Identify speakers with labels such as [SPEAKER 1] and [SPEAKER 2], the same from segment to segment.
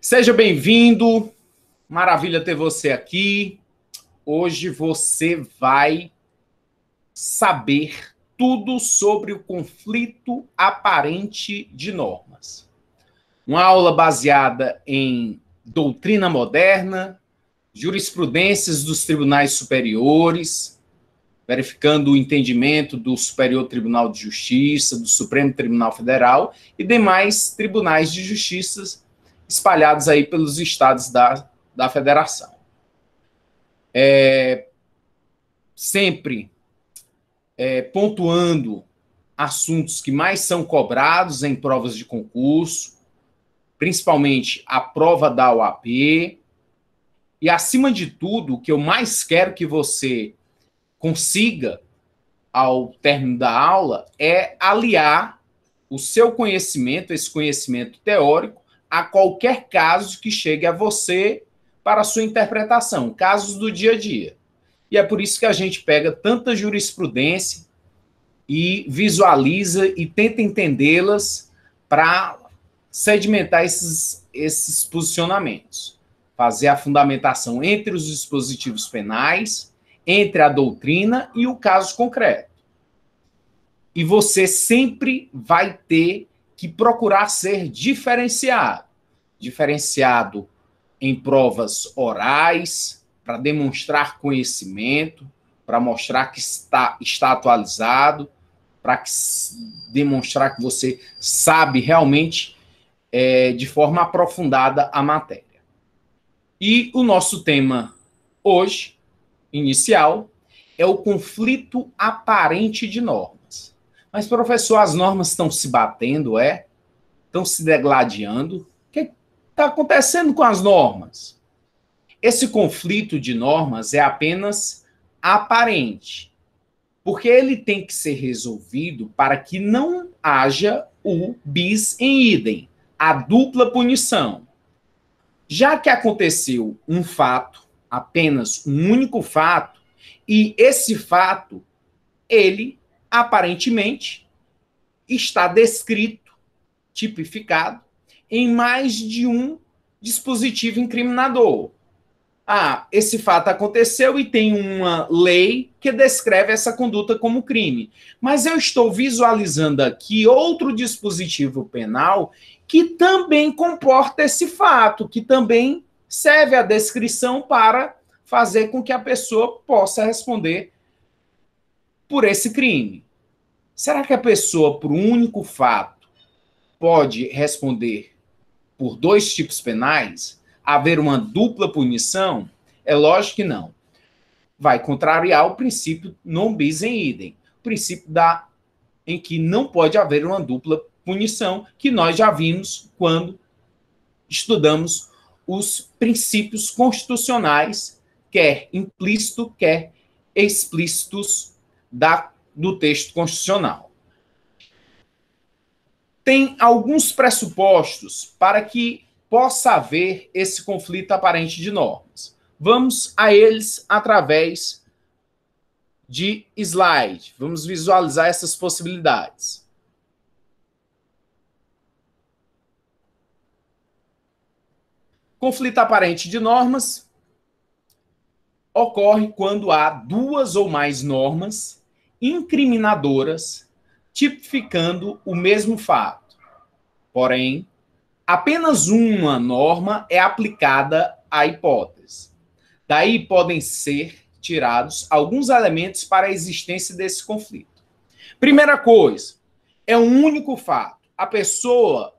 [SPEAKER 1] Seja bem-vindo, maravilha ter você aqui. Hoje você vai saber tudo sobre o conflito aparente de normas. Uma aula baseada em doutrina moderna, jurisprudências dos tribunais superiores, verificando o entendimento do Superior Tribunal de Justiça, do Supremo Tribunal Federal e demais tribunais de justiça espalhados aí pelos estados da federação. Sempre pontuando assuntos que mais são cobrados em provas de concurso, principalmente a prova da OAB, e, acima de tudo, o que eu mais quero que você consiga ao término da aula é aliar o seu conhecimento, esse conhecimento teórico, a qualquer caso que chegue a você para a sua interpretação, casos do dia a dia. E é por isso que a gente pega tanta jurisprudência e visualiza e tenta entendê-las para sedimentar esses posicionamentos. Fazer a fundamentação entre os dispositivos penais, entre a doutrina e o caso concreto. E você sempre vai ter que procurar ser diferenciado. Diferenciado em provas orais, para demonstrar conhecimento, para mostrar que está atualizado, para demonstrar que você sabe realmente de forma aprofundada a matéria. E o nosso tema hoje, inicial, é o conflito aparente de normas. Mas, professor, as normas estão se batendo, estão se degladiando? O que está acontecendo com as normas? Esse conflito de normas é apenas aparente, porque ele tem que ser resolvido para que não haja o bis em idem, a dupla punição. Já que aconteceu um fato, apenas um único fato, e esse fato, ele aparentemente está descrito, tipificado, em mais de um dispositivo incriminador. Esse fato aconteceu e tem uma lei que descreve essa conduta como crime. Mas eu estou visualizando aqui outro dispositivo penal que também comporta esse fato, que também serve a descrição para fazer com que a pessoa possa responder por esse crime. Será que a pessoa, por um único fato, pode responder por dois tipos penais? Haver uma dupla punição? É lógico que não. Vai contrariar o princípio non bis in idem, o princípio em que não pode haver uma dupla punição, que nós já vimos quando estudamos os princípios constitucionais, quer implícito, quer explícitos do texto constitucional. Tem alguns pressupostos para que possa haver esse conflito aparente de normas. Vamos a eles através de slide. Vamos visualizar essas possibilidades. Conflito aparente de normas ocorre quando há duas ou mais normas incriminadoras tipificando o mesmo fato. Porém, apenas uma norma é aplicada à hipótese. Daí podem ser tirados alguns elementos para a existência desse conflito. Primeira coisa, é um único fato. A pessoa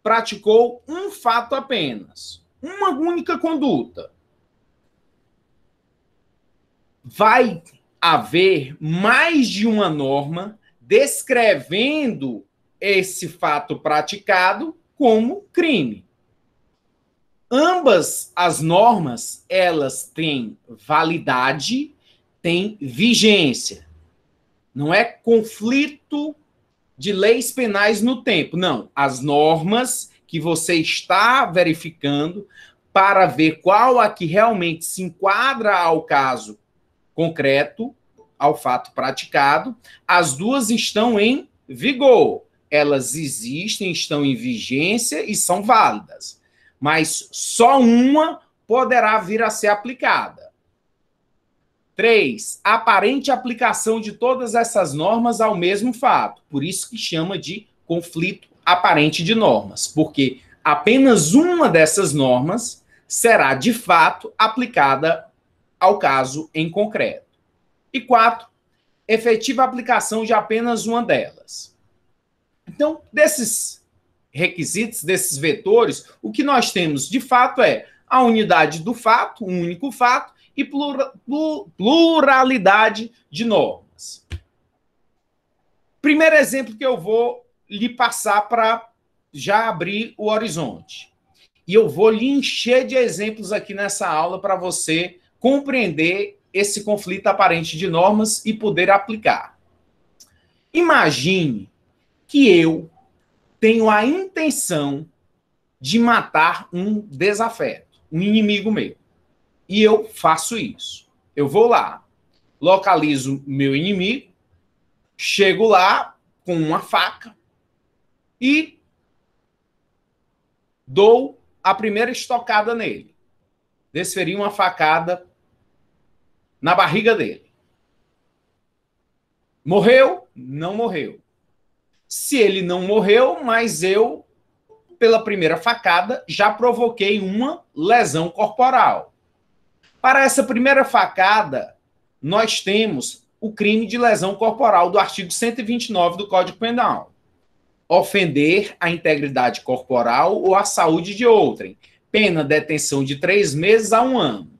[SPEAKER 1] praticou um fato apenas, uma única conduta. Vai haver mais de uma norma descrevendo esse fato praticado como crime. Ambas as normas, elas têm validade, têm vigência. Não é conflito de leis penais no tempo, não. As normas que você está verificando para ver qual a que realmente se enquadra ao caso concreto, ao fato praticado, as duas estão em vigor. Elas existem, estão em vigência e são válidas. mas só uma poderá vir a ser aplicada. 3. Aparente aplicação de todas essas normas ao mesmo fato. Por isso que chama de conflito aparente de normas, porque apenas uma dessas normas será, de fato, aplicada ao caso em concreto. E 4. Efetiva aplicação de apenas uma delas. Então, desses requisitos, desses vetores, o que nós temos, de fato, é a unidade do fato, um único fato, e pluralidade de normas. Primeiro exemplo que eu vou lhe passar para já abrir o horizonte. E eu vou lhe encher de exemplos aqui nessa aula para você compreender esse conflito aparente de normas e poder aplicar. Imagine que eu tenho a intenção de matar um desafeto, um inimigo meu. E eu faço isso. Eu vou lá, localizo meu inimigo, chego lá com uma faca e dou a primeira estocada nele. Desferi uma facada na barriga dele. Morreu? Não morreu. Se ele não morreu, mas eu, pela primeira facada, já provoquei uma lesão corporal. Para essa primeira facada, nós temos o crime de lesão corporal do artigo 129 do Código Penal. Ofender a integridade corporal ou a saúde de outrem. Pena detenção de 3 meses a 1 ano.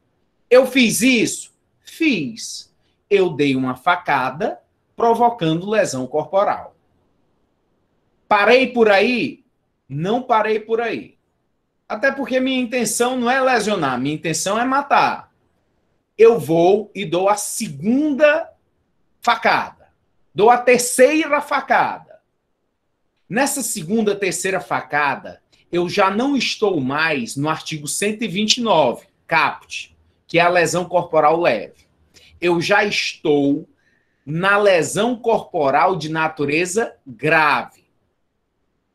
[SPEAKER 1] Eu fiz isso? Fiz. Eu dei uma facada provocando lesão corporal. Parei por aí? Não parei por aí. Até porque minha intenção não é lesionar, minha intenção é matar. Eu vou e dou a segunda facada. Dou a terceira facada. Nessa segunda, terceira facada, eu já não estou mais no artigo 129, caput, que é a lesão corporal leve. Eu já estou na lesão corporal de natureza grave,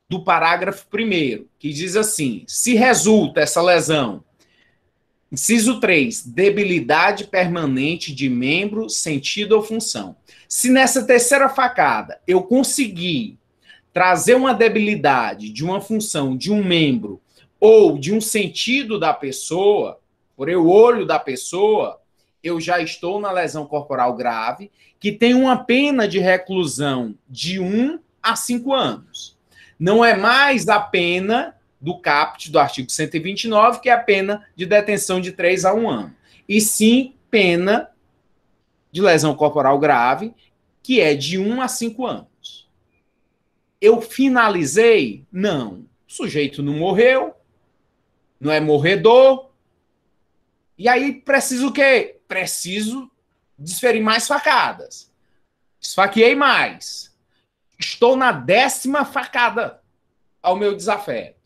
[SPEAKER 1] do parágrafo 1º, que diz assim: se resulta essa lesão, inciso 3, debilidade permanente de membro, sentido ou função. Se nessa terceira facada eu conseguir trazer uma debilidade de uma função de um membro ou de um sentido da pessoa, por o olho da pessoa, eu já estou na lesão corporal grave, que tem uma pena de reclusão de 1 a 5 anos. Não é mais a pena do caput do artigo 129, que é a pena de detenção de 3 a 1 ano. E sim pena de lesão corporal grave, que é de 1 a 5 anos. Eu finalizei? Não. O sujeito não morreu, não é morredor. E aí preciso o quê? Preciso desferir mais facadas. Esfaqueei mais. Estou na 10ª facada ao meu desafeto.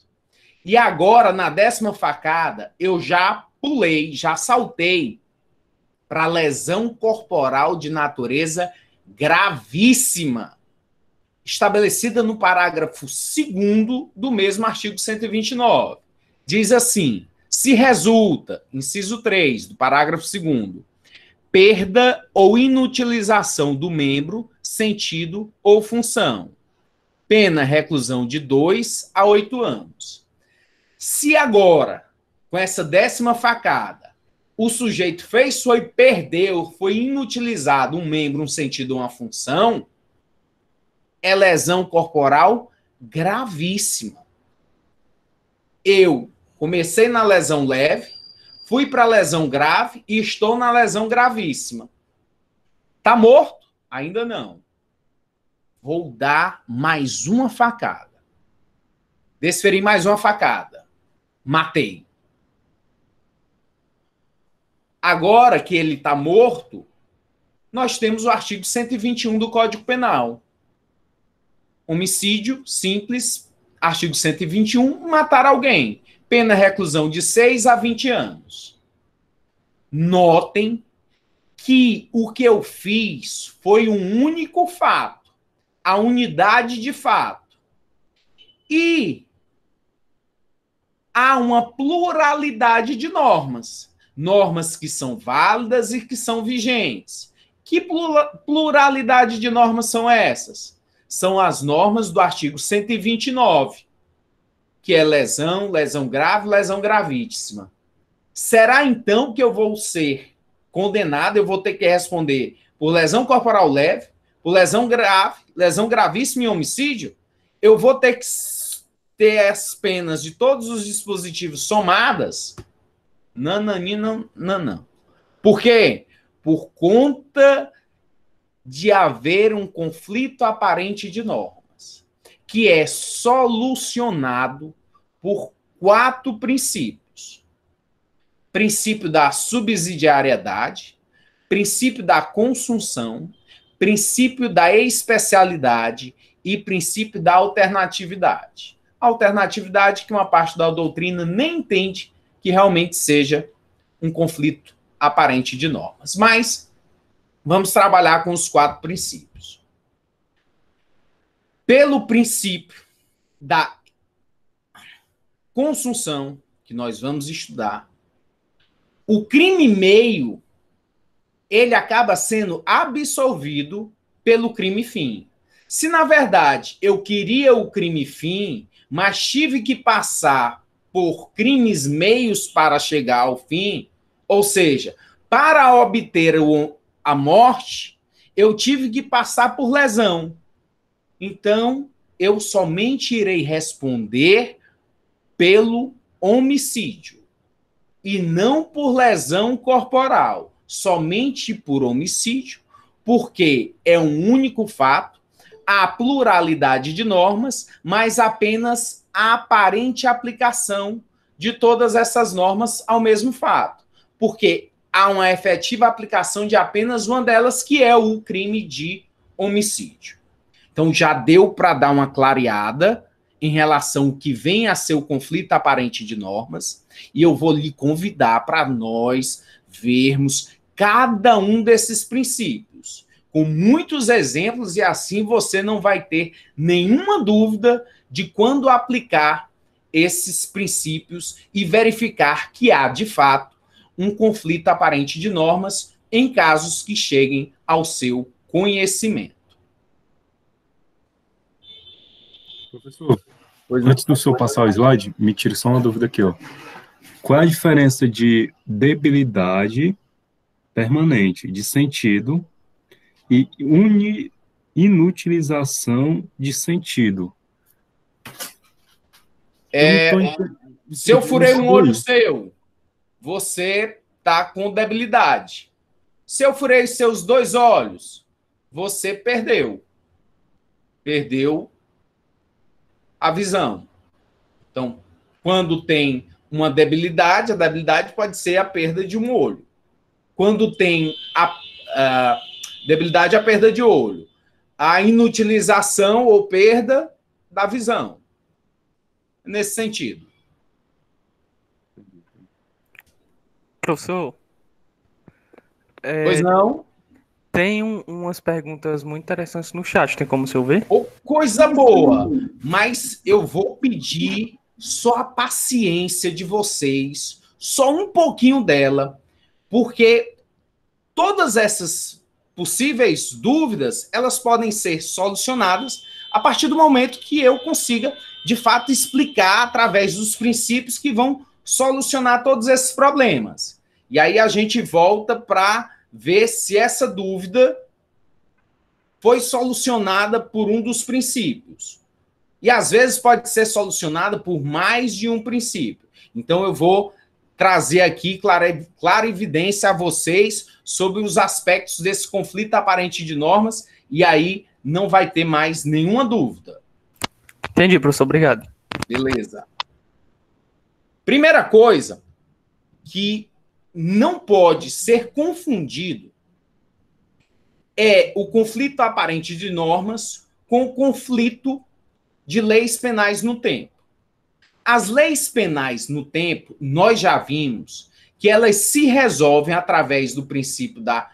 [SPEAKER 1] E agora, na 10ª facada, eu já pulei, já saltei para lesão corporal de natureza gravíssima, estabelecida no parágrafo 2º do mesmo artigo 129. Diz assim: se resulta, inciso 3 do parágrafo 2º, perda ou inutilização do membro, sentido ou função, pena reclusão de 2 a 8 anos. Se agora, com essa 10ª facada, o sujeito fez, foi, perdeu, foi inutilizado um membro, um sentido ou uma função, é lesão corporal gravíssima. Eu comecei na lesão leve, fui para a lesão grave e estou na lesão gravíssima. Tá morto? Ainda não. Vou dar mais uma facada. Desferi mais uma facada. Matei. Agora que ele está morto, nós temos o artigo 121 do Código Penal. Homicídio simples, artigo 121, matar alguém. Pena reclusão de 6 a 20 anos. Notem que o que eu fiz foi um único fato, a unidade de fato. E há uma pluralidade de normas. Normas que são válidas e que são vigentes. Que pluralidade de normas são essas? São as normas do artigo 129, que é lesão, lesão grave, lesão gravíssima. Será então que eu vou ser condenado, eu vou ter que responder por lesão corporal leve, por lesão grave, lesão gravíssima e homicídio? Eu vou ter que ter as penas de todos os dispositivos somadas? Não. Por quê? Por conta de haver um conflito aparente de normas, que é solucionado por 4 princípios. Princípio da subsidiariedade, princípio da consunção, princípio da especialidade e princípio da alternatividade. Alternatividade que uma parte da doutrina nem entende que realmente seja um conflito aparente de normas. Mas vamos trabalhar com os 4 princípios. Pelo princípio da consunção, que nós vamos estudar, o crime meio, ele acaba sendo absolvido pelo crime fim. Se, na verdade, eu queria o crime fim, mas tive que passar por crimes meios para chegar ao fim, ou seja, para obter a morte, eu tive que passar por lesão. Então, eu somente irei responder pelo homicídio e não por lesão corporal, somente por homicídio, porque é um único fato, há pluralidade de normas, mas apenas a aparente aplicação de todas essas normas ao mesmo fato, porque há uma efetiva aplicação de apenas uma delas, que é o crime de homicídio. Então, já deu para dar uma clareada em relação ao que vem a ser o conflito aparente de normas, e eu vou lhe convidar para nós vermos cada um desses princípios, com muitos exemplos, e assim você não vai ter nenhuma dúvida de quando aplicar esses princípios e verificar que há, de fato, um conflito aparente de normas em casos que cheguem ao seu conhecimento.
[SPEAKER 2] Professor, antes do senhor passar o slide, me tire só uma dúvida aqui, ó. Qual é a diferença de debilidade permanente de sentido e inutilização de sentido?
[SPEAKER 1] Se eu furei um olho seu, você está com debilidade. Se eu furei seus 2 olhos, você perdeu. Perdeu a visão. Então, quando tem uma debilidade, a debilidade pode ser a perda de um olho. Quando tem a debilidade, a perda de olho. A inutilização ou perda da visão. Nesse sentido.
[SPEAKER 3] Professor,
[SPEAKER 1] Pois não?
[SPEAKER 3] tem umas perguntas muito interessantes no chat, tem como o senhor ver?
[SPEAKER 1] Oh, coisa boa! Mas eu vou pedir só a paciência de vocês, só um pouquinho dela, porque todas essas possíveis dúvidas, elas podem ser solucionadas a partir do momento que eu consiga, de fato, explicar através dos princípios que vão solucionar todos esses problemas. E aí a gente volta para ver se essa dúvida foi solucionada por um dos princípios. E às vezes pode ser solucionada por mais de um princípio. Então eu vou trazer aqui clara evidência a vocês sobre os aspectos desse conflito aparente de normas, e aí não vai ter mais nenhuma dúvida.
[SPEAKER 3] Entendi, professor, obrigado.
[SPEAKER 1] Beleza. Primeira coisa que não pode ser confundido é o conflito aparente de normas com o conflito de leis penais no tempo. As leis penais no tempo, nós já vimos que elas se resolvem através do princípio da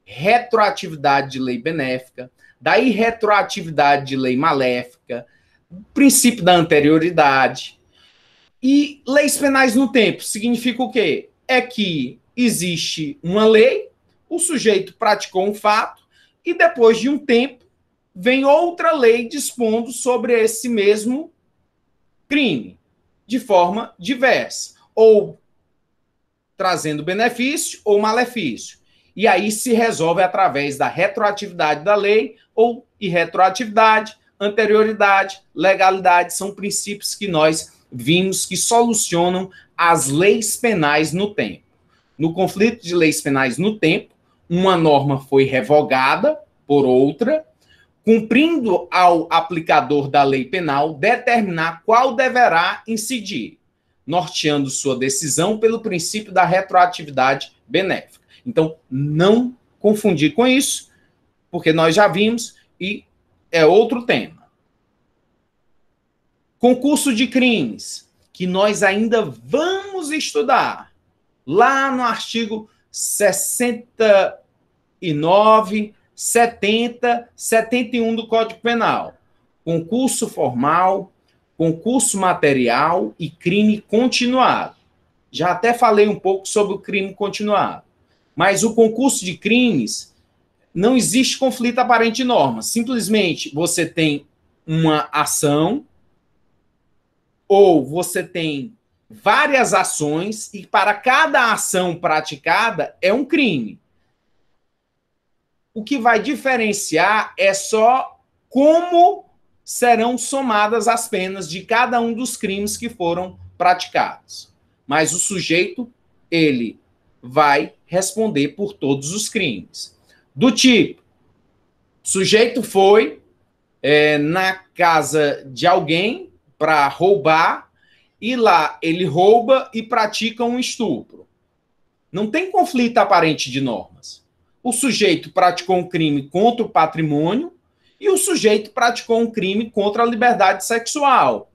[SPEAKER 1] retroatividade de lei benéfica, da irretroatividade de lei maléfica, princípio da anterioridade. E leis penais no tempo significa o quê? É que existe uma lei, o sujeito praticou um fato, e depois de um tempo vem outra lei dispondo sobre esse mesmo crime, de forma diversa, ou trazendo benefício ou malefício. E aí se resolve através da retroatividade da lei ou irretroatividade, anterioridade, legalidade, são princípios que nós vimos que solucionam as leis penais no tempo. No conflito de leis penais no tempo, uma norma foi revogada por outra, cumprindo ao aplicador da lei penal determinar qual deverá incidir, norteando sua decisão pelo princípio da retroatividade benéfica. Então, não confundir com isso, porque nós já vimos e é outro tema. Concurso de crimes, que nós ainda vamos estudar, lá no artigo 69, 70, 71 do Código Penal. Concurso formal, concurso material e crime continuado. Já até falei um pouco sobre o crime continuado. Mas o concurso de crimes, não existe conflito aparente de norma. Simplesmente você tem uma ação ou você tem várias ações e para cada ação praticada é um crime. O que vai diferenciar é só como serão somadas as penas de cada um dos crimes que foram praticados. Mas o sujeito, ele vai responder por todos os crimes. Do tipo, o sujeito foi na casa de alguém para roubar e lá ele rouba e pratica um estupro. Não tem conflito aparente de normas. O sujeito praticou um crime contra o patrimônio e o sujeito praticou um crime contra a liberdade sexual.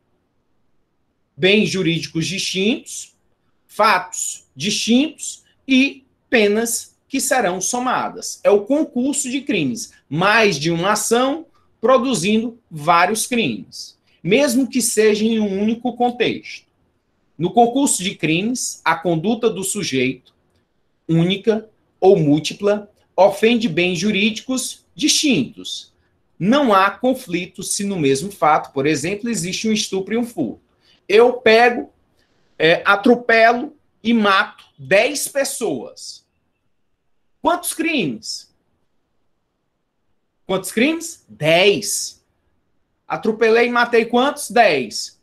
[SPEAKER 1] Bens jurídicos distintos, fatos distintos e penas que serão somadas. É o concurso de crimes. Mais de uma ação produzindo vários crimes, mesmo que seja em um único contexto. No concurso de crimes, a conduta do sujeito, única ou múltipla, ofende bens jurídicos distintos. Não há conflito se no mesmo fato, por exemplo, existe um estupro e um furto. Eu pego, atropelo e mato 10 pessoas. Quantos crimes? Quantos crimes? 10. Atropelei e matei quantos? 10.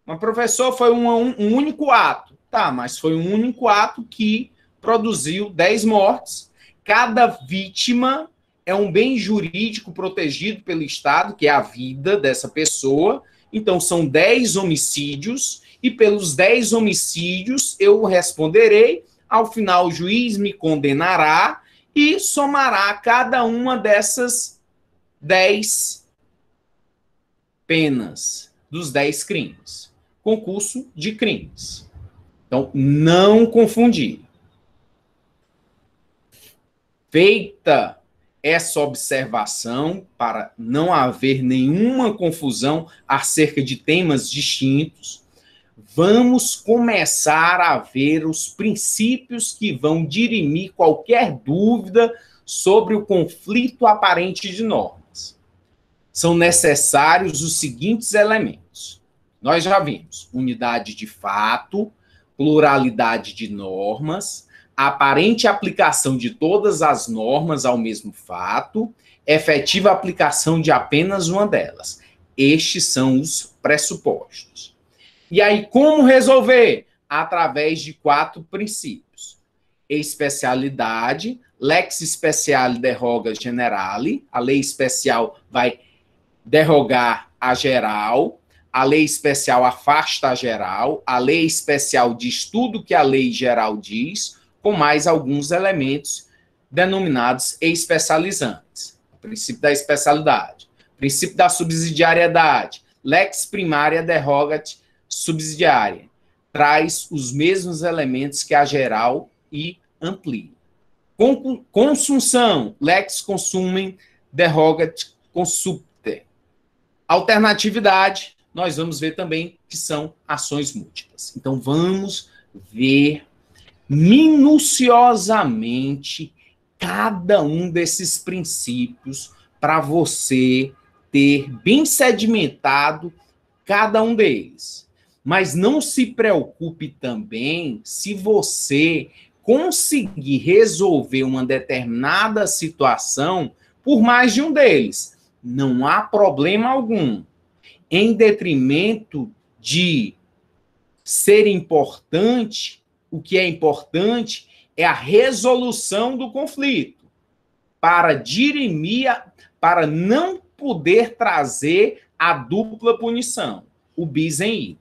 [SPEAKER 1] Mas, professor, foi um único ato. Tá, mas foi um único ato que produziu 10 mortes. Cada vítima é um bem jurídico protegido pelo Estado, que é a vida dessa pessoa. Então, são 10 homicídios, e pelos 10 homicídios eu responderei. Ao final, o juiz me condenará e somará cada uma dessas 10 penas dos 10 crimes. Concurso de crimes. Então, não confundir. Feita essa observação, para não haver nenhuma confusão acerca de temas distintos, vamos começar a ver os princípios que vão dirimir qualquer dúvida sobre o conflito aparente de normas. São necessários os seguintes elementos. Nós já vimos: unidade de fato, pluralidade de normas, a aparente aplicação de todas as normas ao mesmo fato, efetiva aplicação de apenas uma delas. Estes são os pressupostos. E aí, como resolver? Através de 4 princípios. Especialidade, lex speciale deroga generale, a lei especial vai derrogar a geral, a lei especial afasta a geral, a lei especial diz tudo que a lei geral diz, com mais alguns elementos denominados especializantes. O princípio da especialidade, princípio da subsidiariedade, lex primaria derogat subsidiária, traz os mesmos elementos que a geral e amplia. Consunção, lex consumem derogat consumter. Alternatividade, nós vamos ver também que são ações múltiplas. Então, vamos ver minuciosamente cada um desses princípios para você ter bem sedimentado cada um deles. Mas não se preocupe também se você conseguir resolver uma determinada situação por mais de um deles. Não há problema algum. Em detrimento de ser importante, o que é importante é a resolução do conflito, para dirimir, para não poder trazer a dupla punição, o bis em idem.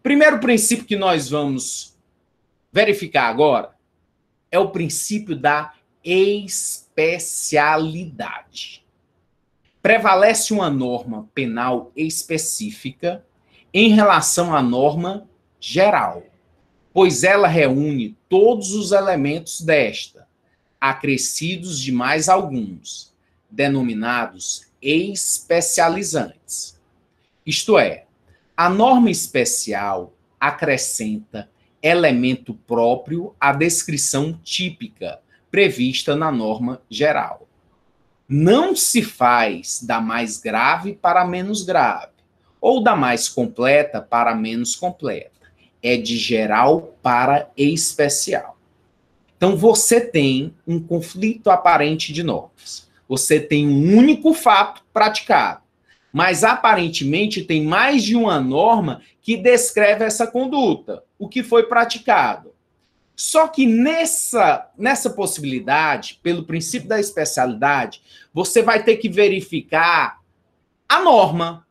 [SPEAKER 1] Primeiro princípio que nós vamos verificar agora é o princípio da especialidade. Prevalece uma norma penal específica em relação à norma geral, pois ela reúne todos os elementos desta, acrescidos de mais alguns, denominados especializantes. Isto é, a norma especial acrescenta elemento próprio à descrição típica prevista na norma geral. Não se faz da mais grave para a menos grave, ou da mais completa para a menos completa. É de geral para especial. Então, você tem um conflito aparente de normas. Você tem um único fato praticado, mas aparentemente tem mais de uma norma que descreve essa conduta, o que foi praticado. Só que nessa possibilidade, pelo princípio da especialidade, você vai ter que verificar a norma.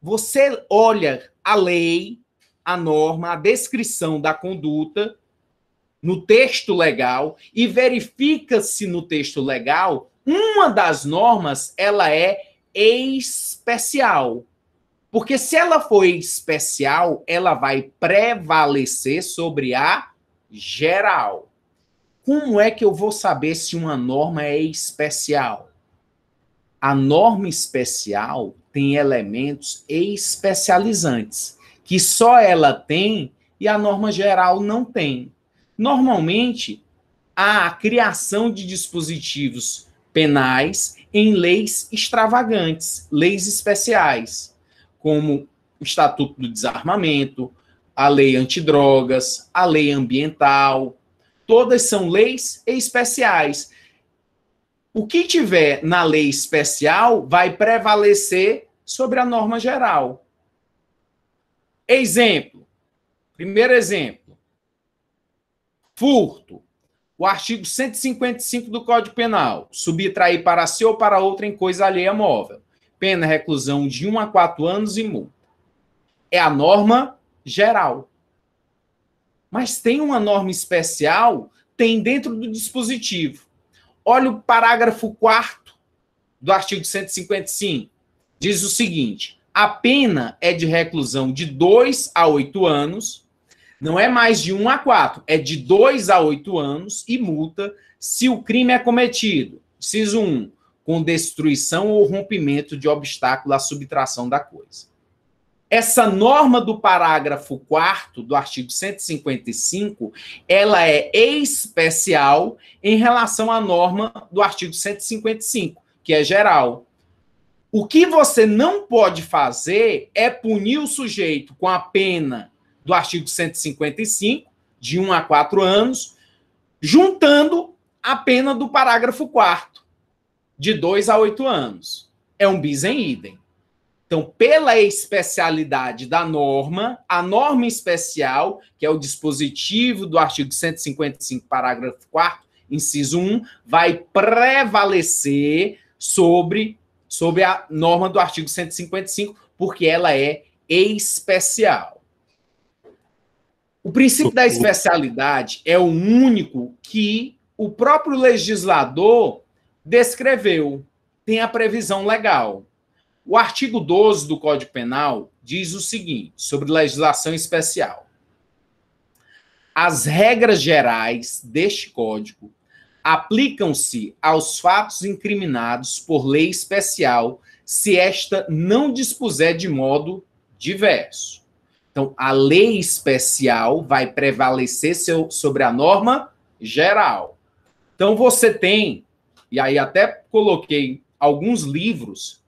[SPEAKER 1] Você olha a lei, a norma, a descrição da conduta no texto legal e verifica se no texto legal uma das normas ela é especial. Porque se ela for especial, ela vai prevalecer sobre a geral. Como é que eu vou saber se uma norma é especial? A norma especial tem elementos especializantes, que só ela tem e a norma geral não tem. Normalmente, há a criação de dispositivos penais em leis extravagantes, leis especiais, como o Estatuto do Desarmamento, a Lei Antidrogas, a Lei Ambiental. Todas são leis especiais. O que tiver na lei especial vai prevalecer sobre a norma geral. Exemplo. Primeiro exemplo. Furto. O artigo 155 do Código Penal. Subtrair para si ou para outra em coisa alheia móvel. Pena reclusão de 1 a 4 anos e multa. É a norma geral. Mas tem uma norma especial? Tem dentro do dispositivo. Olha o parágrafo 4º do artigo 155. Diz o seguinte: a pena é de reclusão de 2 a 8 anos, não é mais de 1 a 4, é de 2 a 8 anos e multa se o crime é cometido. Inciso 1, com destruição ou rompimento de obstáculo à subtração da coisa. Essa norma do parágrafo 4º do artigo 155, ela é especial em relação à norma do artigo 155, que é geral. O que você não pode fazer é punir o sujeito com a pena do artigo 155, de 1 a 4 anos, juntando a pena do parágrafo 4º, de 2 a 8 anos. É um bis em idem. Então, pela especialidade da norma, a norma especial, que é o dispositivo do artigo 155, parágrafo 4º, inciso 1, vai prevalecer sobre a norma do artigo 155, porque ela é especial. O princípio da especialidade é o único que o próprio legislador descreveu, tem a previsão legal. O artigo 12 do Código Penal diz o seguinte, sobre legislação especial. As regras gerais deste Código aplicam-se aos fatos incriminados por lei especial, se esta não dispuser de modo diverso. Então, a lei especial vai prevalecer sobre a norma geral. Então, você tem, e aí até coloquei alguns livros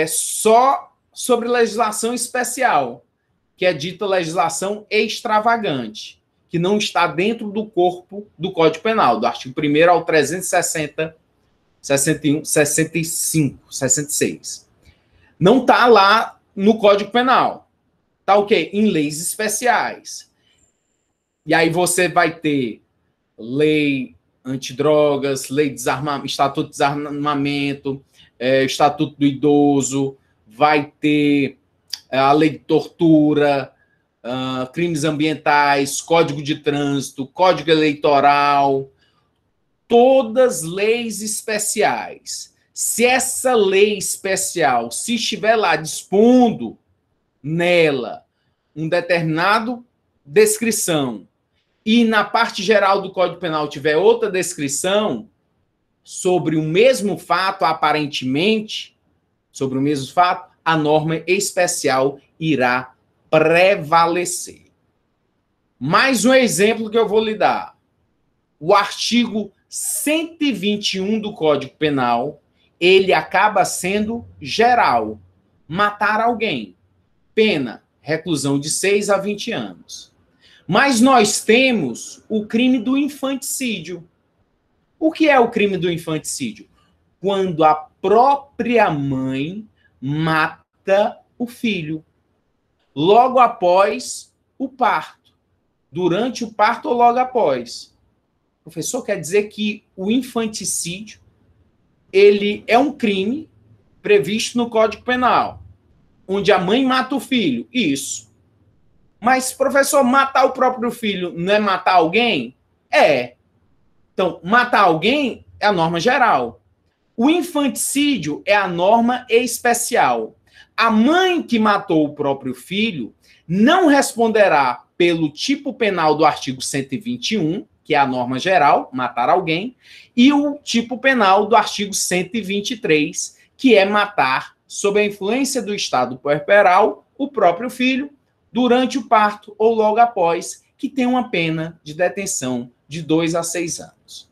[SPEAKER 1] só sobre legislação especial, que é dita legislação extravagante, que não está dentro do corpo do Código Penal, do artigo 1º ao 360, 61, 65, 66. Não está lá no Código Penal. Está o quê? Em leis especiais. E aí você vai ter lei antidrogas, lei de desarmamento, estatuto de desarmamento, estatuto do idoso, vai ter a lei de tortura, crimes ambientais, código de trânsito, código eleitoral, todas leis especiais. Se essa lei especial, se estiver lá dispondo nela um determinado descrição e na parte geral do Código Penal tiver outra descrição sobre o mesmo fato, aparentemente, sobre o mesmo fato, a norma especial irá prevalecer. Mais um exemplo que eu vou lhe dar. O artigo 121 do Código Penal, ele acaba sendo geral. Matar alguém. Pena, reclusão de 6 a 20 anos. Mas nós temos o crime do infanticídio. O que é o crime do infanticídio? Quando a própria mãe mata o filho, logo após o parto, durante o parto ou logo após. Professor, quer dizer que o infanticídio ele é um crime previsto no Código Penal, onde a mãe mata o filho. Isso. Mas, professor, matar o próprio filho não é matar alguém? É. Então, matar alguém é a norma geral. O infanticídio é a norma especial. A mãe que matou o próprio filho não responderá pelo tipo penal do artigo 121, que é a norma geral, matar alguém, e o tipo penal do artigo 123, que é matar, sob a influência do estado puerperal, o próprio filho, durante o parto ou logo após, que tem uma pena de detenção de 2 a 6 anos.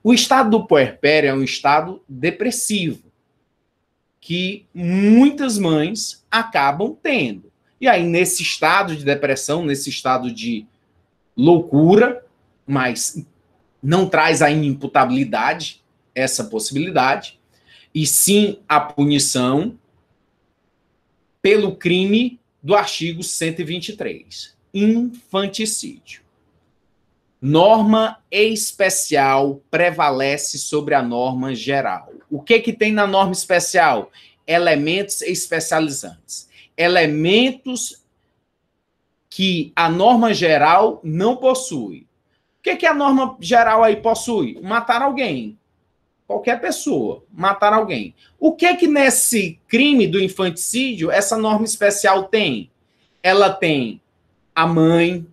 [SPEAKER 1] O estado do puerpério é um estado depressivo, que muitas mães acabam tendo. E aí, nesse estado de depressão, nesse estado de loucura, mas não traz a inimputabilidade, essa possibilidade, e sim a punição pelo crime do artigo 123, infanticídio. Norma especial prevalece sobre a norma geral. O que tem na norma especial? Elementos especializantes. Elementos que a norma geral não possui. O que a norma geral aí possui? Matar alguém. Qualquer pessoa. Matar alguém. O que nesse crime do infanticídio essa norma especial tem? Ela tem a mãe,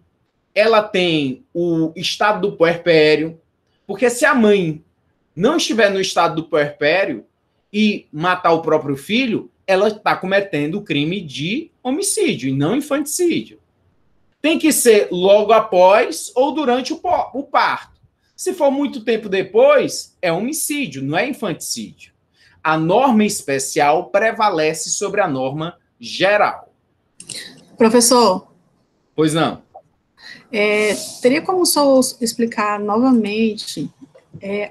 [SPEAKER 1] ela tem o estado do puerpério, porque se a mãe não estiver no estado do puerpério e matar o próprio filho, ela está cometendo o crime de homicídio e não infanticídio. Tem que ser logo após ou durante o parto. Se for muito tempo depois, é homicídio, não é infanticídio. A norma especial prevalece sobre a norma geral.
[SPEAKER 4] Professor.
[SPEAKER 1] Pois não.
[SPEAKER 4] Teria como o senhor explicar novamente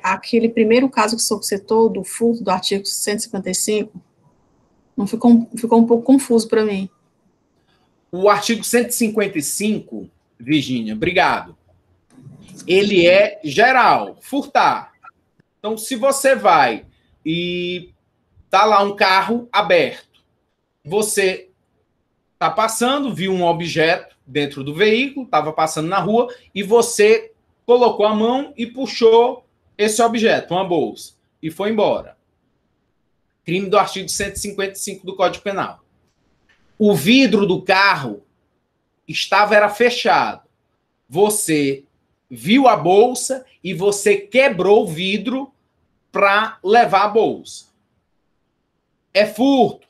[SPEAKER 4] aquele primeiro caso que o senhor citou do furto do artigo 155? Não ficou um pouco confuso para mim.
[SPEAKER 1] O artigo 155, Virgínia, obrigado. Ele é geral, furtar. Então, se você vai e tá lá um carro aberto, você tá passando, viu um objeto dentro do veículo, estava passando na rua, e você colocou a mão e puxou esse objeto, uma bolsa, e foi embora. Crime do artigo 155 do Código Penal. O vidro do carro era fechado. Você viu a bolsa e você quebrou o vidro para levar a bolsa. É furto.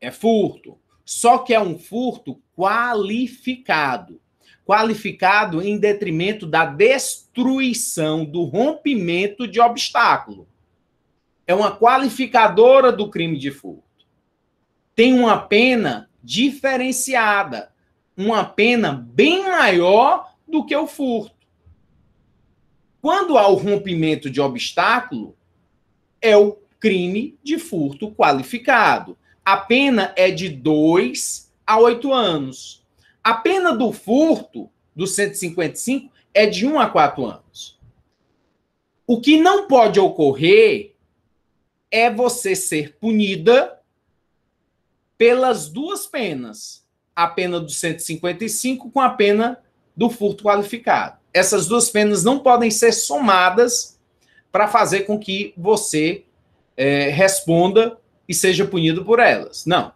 [SPEAKER 1] É furto. Só que é um furto qualificado. Qualificado em detrimento da destruição, do rompimento de obstáculo. É uma qualificadora do crime de furto. Tem uma pena diferenciada, uma pena bem maior do que o furto. Quando há o rompimento de obstáculo, é o crime de furto qualificado. A pena é de 2 a 8 anos. A pena do furto, do 155, é de 1 a 4 anos. O que não pode ocorrer é você ser punida pelas duas penas. A pena do 155 com a pena do furto qualificado. Essas duas penas não podem ser somadas para fazer com que você responda e seja punido por elas. Não.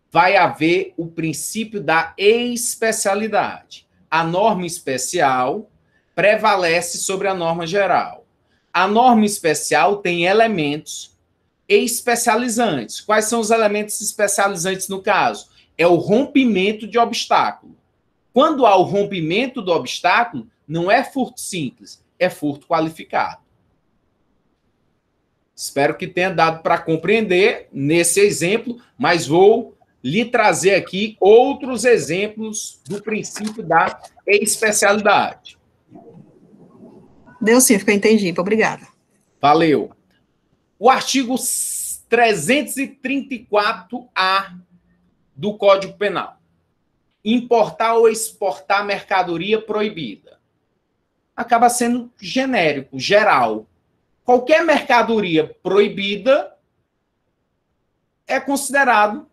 [SPEAKER 1] Vai haver o princípio da especialidade. A norma especial prevalece sobre a norma geral. A norma especial tem elementos especializantes. Quais são os elementos especializantes no caso? É o rompimento de obstáculo. Quando há o rompimento do obstáculo, não é furto simples, é furto qualificado. Espero que tenha dado para compreender nesse exemplo, mas vou lhe trazer aqui outros exemplos do princípio da especialidade.
[SPEAKER 4] Deu sim, ficou entendido. Obrigada.
[SPEAKER 1] Valeu. O artigo 334-A do Código Penal. Importar ou exportar mercadoria proibida. Acaba sendo genérico, geral. Qualquer mercadoria proibida é considerado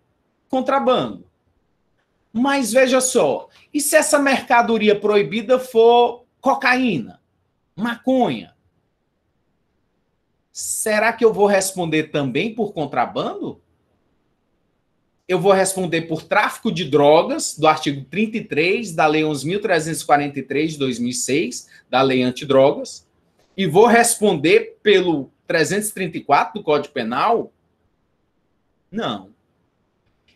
[SPEAKER 1] contrabando. Mas veja só, e se essa mercadoria proibida for cocaína, maconha? Será que eu vou responder também por contrabando? Eu vou responder por tráfico de drogas, do artigo 33 da Lei 11.343 de 2006, da Lei Antidrogas, e vou responder pelo 334 do Código Penal? Não.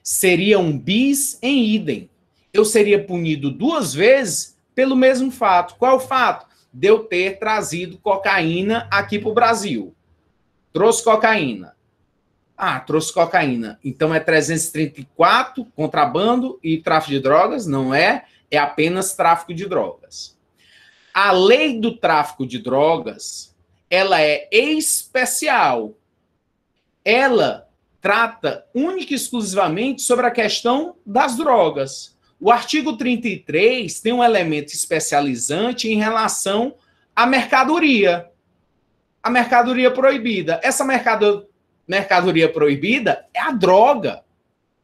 [SPEAKER 1] Seria um bis em idem. Eu seria punido duas vezes pelo mesmo fato. Qual é o fato? De eu ter trazido cocaína aqui para o Brasil. Trouxe cocaína. Trouxe cocaína. Então é 334, contrabando e tráfico de drogas? Não é. É apenas tráfico de drogas. A lei do tráfico de drogas, ela é especial. Ela trata única e exclusivamente sobre a questão das drogas. O artigo 33 tem um elemento especializante em relação à mercadoria. A mercadoria proibida. Essa mercadoria proibida é a droga.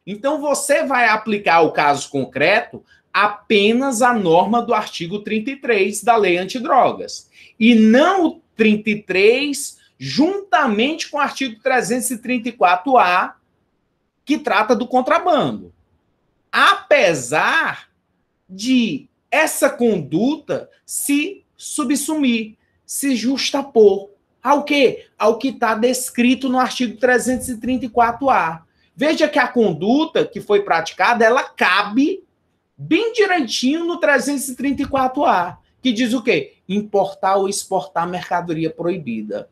[SPEAKER 1] Então, você vai aplicar o caso concreto apenas a norma do artigo 33 da Lei Antidrogas. E não o 33 juntamente com o artigo 334-A, que trata do contrabando. Apesar de essa conduta se subsumir, se justapor ao quê? Ao que está descrito no artigo 334-A. Veja que a conduta que foi praticada, ela cabe bem direitinho no 334-A, que diz o quê? Importar ou exportar mercadoria proibida.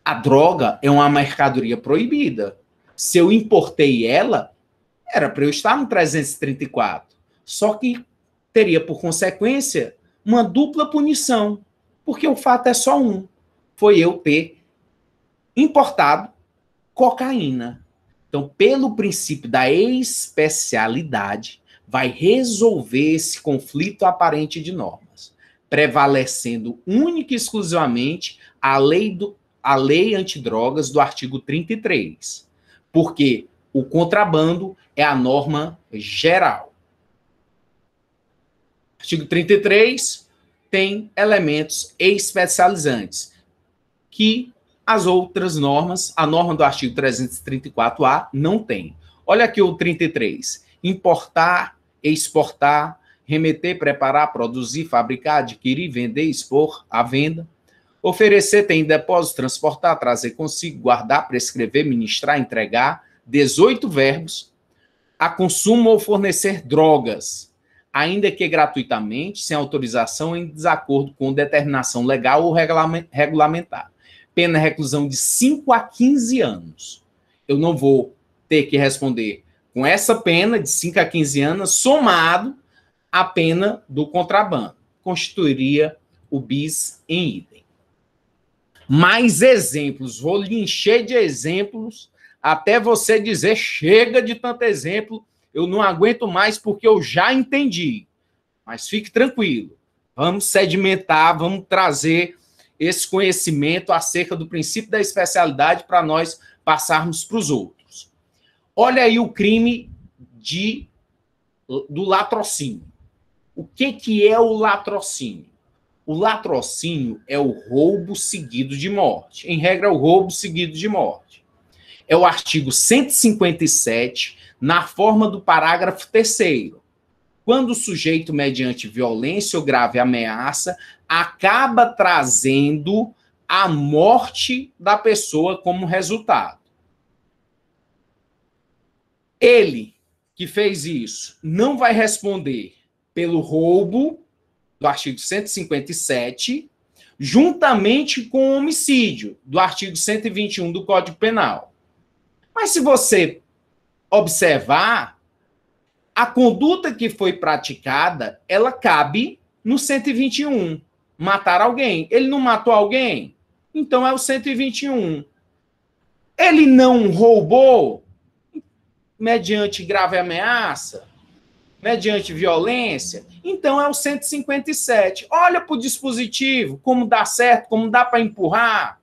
[SPEAKER 1] A droga é uma mercadoria proibida. Se eu importei ela, era para eu estar no 334. Só que teria, por consequência, uma dupla punição, porque o fato é só um. Foi eu ter importado cocaína. Então, pelo princípio da especialidade, vai resolver esse conflito aparente de normas, prevalecendo única e exclusivamente a lei antidrogas do artigo 33, porque o contrabando é a norma geral. Artigo 33 tem elementos especializantes que as outras normas, a norma do artigo 334-A, não tem. Olha aqui o 33. Importar, exportar, remeter, preparar, produzir, fabricar, adquirir, vender, expor à venda, Oferecer, ter em depósito, transportar, trazer consigo, guardar, prescrever, ministrar, entregar. 18 verbos. A consumo ou fornecer drogas, ainda que gratuitamente, sem autorização, em desacordo com determinação legal ou regulamentar. Pena reclusão de 5 a 15 anos. Eu não vou ter que responder com essa pena de 5 a 15 anos, somado à pena do contrabando. Constituiria o bis em idem. Mais exemplos, vou lhe encher de exemplos, até você dizer, chega de tanto exemplo, eu não aguento mais porque eu já entendi. Mas fique tranquilo, vamos sedimentar, vamos trazer esse conhecimento acerca do princípio da especialidade para nós passarmos para os outros. Olha aí o crime do latrocínio. O que é o latrocínio? O latrocínio é o roubo seguido de morte. Em regra, é o roubo seguido de morte. É o artigo 157, na forma do parágrafo 3º. Quando o sujeito, mediante violência ou grave ameaça, acaba trazendo a morte da pessoa como resultado. Ele que fez isso não vai responder pelo roubo do artigo 157, juntamente com o homicídio do artigo 121 do Código Penal. Mas se você observar, a conduta que foi praticada, ela cabe no 121, matar alguém. Ele não matou alguém? Então é o 121. Ele não roubou mediante grave ameaça? Mediante violência? Então é o 157. Olha para o dispositivo, como dá certo, como dá para empurrar.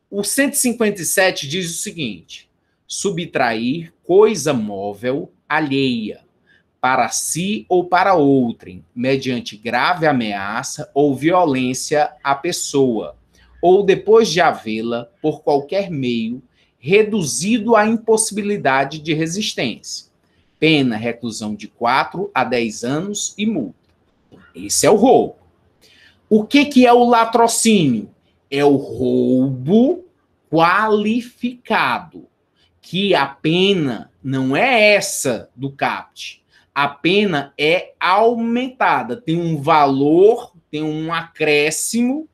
[SPEAKER 1] O 157 diz o seguinte: subtrair coisa móvel alheia para si ou para outrem, mediante grave ameaça ou violência à pessoa, ou depois de havê-la, por qualquer meio, reduzido à impossibilidade de resistência. Pena, reclusão de 4 a 10 anos e multa. Esse é o roubo. O que é o latrocínio? É o roubo qualificado, que a pena não é essa do CAPT. A pena é aumentada, tem um valor, tem um acréscimo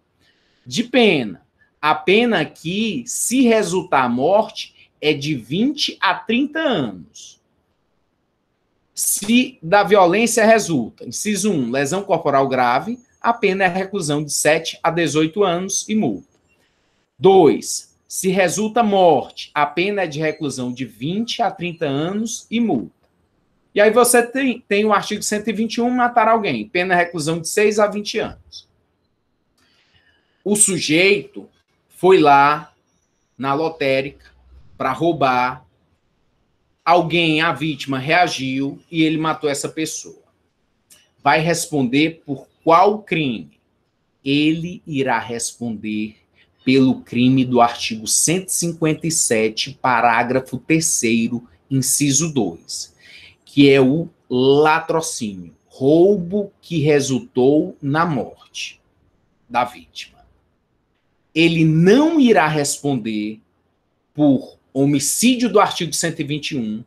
[SPEAKER 1] de pena. A pena aqui, se resultar a morte, é de 20 a 30 anos. Se da violência resulta, inciso 1, lesão corporal grave, a pena é reclusão de 7 a 18 anos e multa. 2, se resulta morte, a pena é de reclusão de 20 a 30 anos e multa. E aí você tem o artigo 121, matar alguém, pena é reclusão de 6 a 20 anos. O sujeito foi lá na lotérica para roubar. Alguém, a vítima, reagiu e ele matou essa pessoa. Vai responder por qual crime? Ele irá responder pelo crime do artigo 157, parágrafo 3º, inciso 2, que é o latrocínio, roubo que resultou na morte da vítima. Ele não irá responder por homicídio do artigo 121,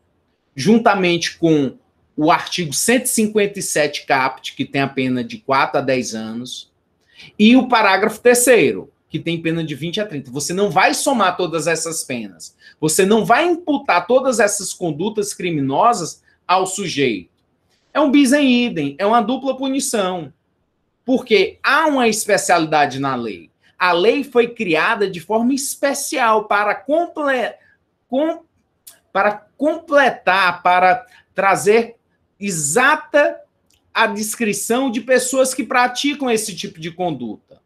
[SPEAKER 1] juntamente com o artigo 157 CAPT, que tem a pena de 4 a 10 anos, e o parágrafo 3º, que tem pena de 20 a 30. Você não vai somar todas essas penas. Você não vai imputar todas essas condutas criminosas ao sujeito. É um bis em idem, é uma dupla punição. Porque há uma especialidade na lei. A lei foi criada de forma especial para completar, para trazer exata a descrição de pessoas que praticam esse tipo de conduta.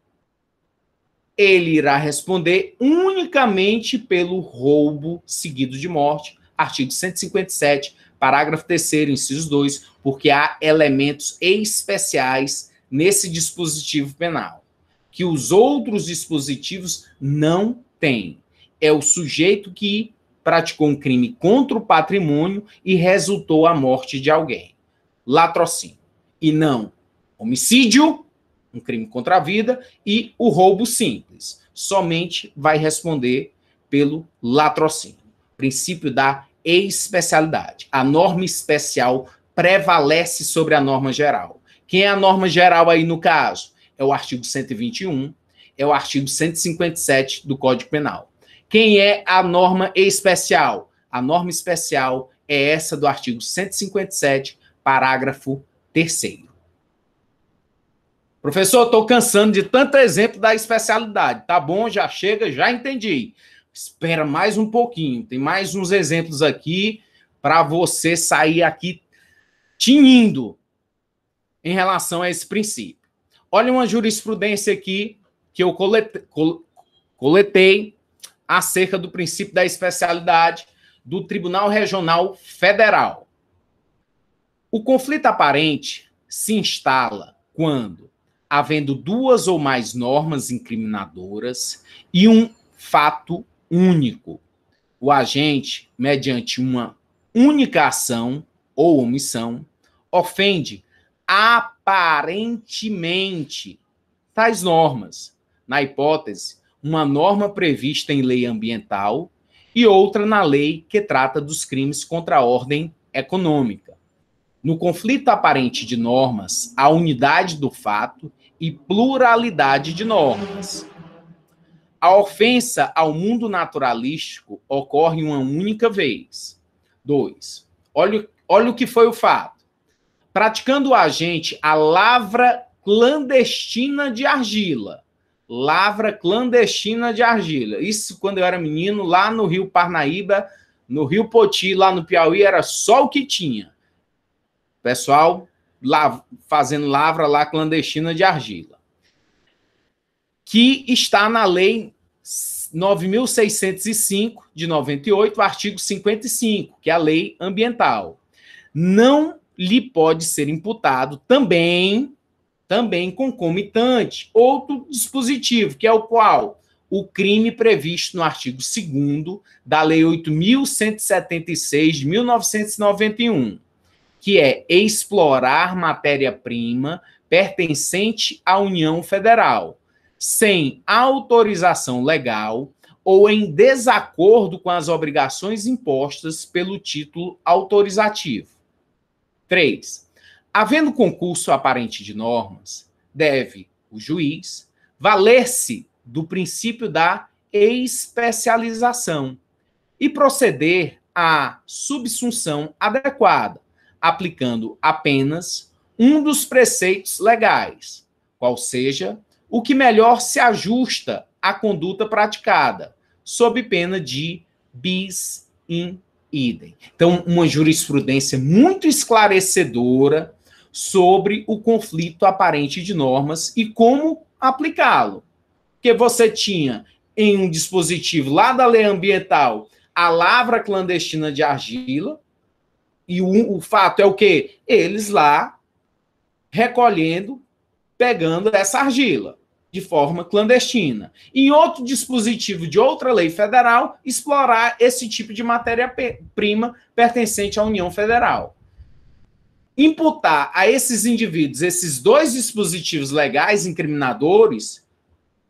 [SPEAKER 1] Ele irá responder unicamente pelo roubo seguido de morte, artigo 157, parágrafo 3º, inciso 2, porque há elementos especiais nesse dispositivo penal, que os outros dispositivos não têm. É o sujeito que praticou um crime contra o patrimônio e resultou a morte de alguém. Latrocínio. E não homicídio, um crime contra a vida, e o roubo simples. Somente vai responder pelo latrocínio. Princípio da especialidade. A norma especial prevalece sobre a norma geral. Quem é a norma geral aí no caso? É o artigo 121, é o artigo 157 do Código Penal. Quem é a norma especial? A norma especial é essa do artigo 157, parágrafo 3º. Professor, estou cansando de tanto exemplo da especialidade. Tá bom, já chega, já entendi. Espera mais um pouquinho. Tem mais uns exemplos aqui para você sair aqui tinindo em relação a esse princípio. Olha uma jurisprudência aqui que eu coletei acerca do princípio da especialidade do Tribunal Regional Federal. O conflito aparente se instala quando, havendo duas ou mais normas incriminadoras e um fato único, o agente, mediante uma única ação ou omissão, ofende aparentemente tais normas, na hipótese, uma norma prevista em lei ambiental e outra na lei que trata dos crimes contra a ordem econômica. No conflito aparente de normas, há unidade do fato e pluralidade de normas. A ofensa ao mundo naturalístico ocorre uma única vez. 2. Olha o que foi o fato. Praticando o agente a lavra clandestina de argila. Lavra clandestina de argila. Isso quando eu era menino, lá no Rio Parnaíba, no Rio Poti, lá no Piauí, era só o que tinha. Pessoal fazendo lavra lá clandestina de argila. Que está na Lei 9.605, de 98, artigo 55, que é a Lei Ambiental. Não lhe pode ser imputado também concomitante, outro dispositivo, que é o qual? O crime previsto no artigo 2º da Lei 8.176, de 1991, que é explorar matéria-prima pertencente à União Federal, sem autorização legal ou em desacordo com as obrigações impostas pelo título autorizativo. 3. Havendo concurso aparente de normas, deve o juiz valer-se do princípio da especialização e proceder à subsunção adequada, aplicando apenas um dos preceitos legais, qual seja o que melhor se ajusta à conduta praticada, sob pena de bis in idem. Então, uma jurisprudência muito esclarecedora sobre o conflito aparente de normas e como aplicá-lo. Porque você tinha em um dispositivo lá da lei ambiental a lavra clandestina de argila, e o fato é o quê? Eles lá recolhendo, pegando essa argila de forma clandestina. Em outro dispositivo de outra lei federal, explorar esse tipo de matéria-prima pertencente à União Federal. Imputar a esses indivíduos esses dois dispositivos legais incriminadores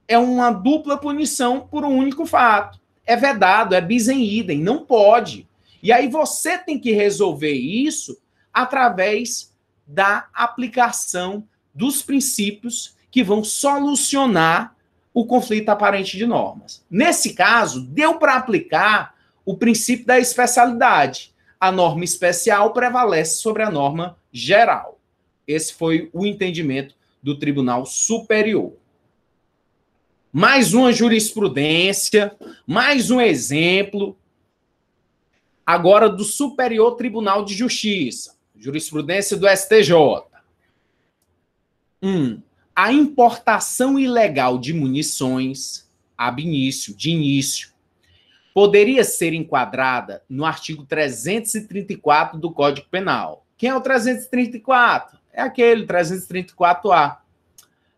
[SPEAKER 1] é uma dupla punição por um único fato. É vedado, é bis in idem, não pode. E aí você tem que resolver isso através da aplicação dos princípios que vão solucionar o conflito aparente de normas. Nesse caso, deu para aplicar o princípio da especialidade. A norma especial prevalece sobre a norma geral. Esse foi o entendimento do Tribunal Superior. Mais uma jurisprudência, mais um exemplo, agora do Superior Tribunal de Justiça, jurisprudência do STJ. 1. A importação ilegal de munições, de início, poderia ser enquadrada no artigo 334 do Código Penal. Quem é o 334? É aquele 334A.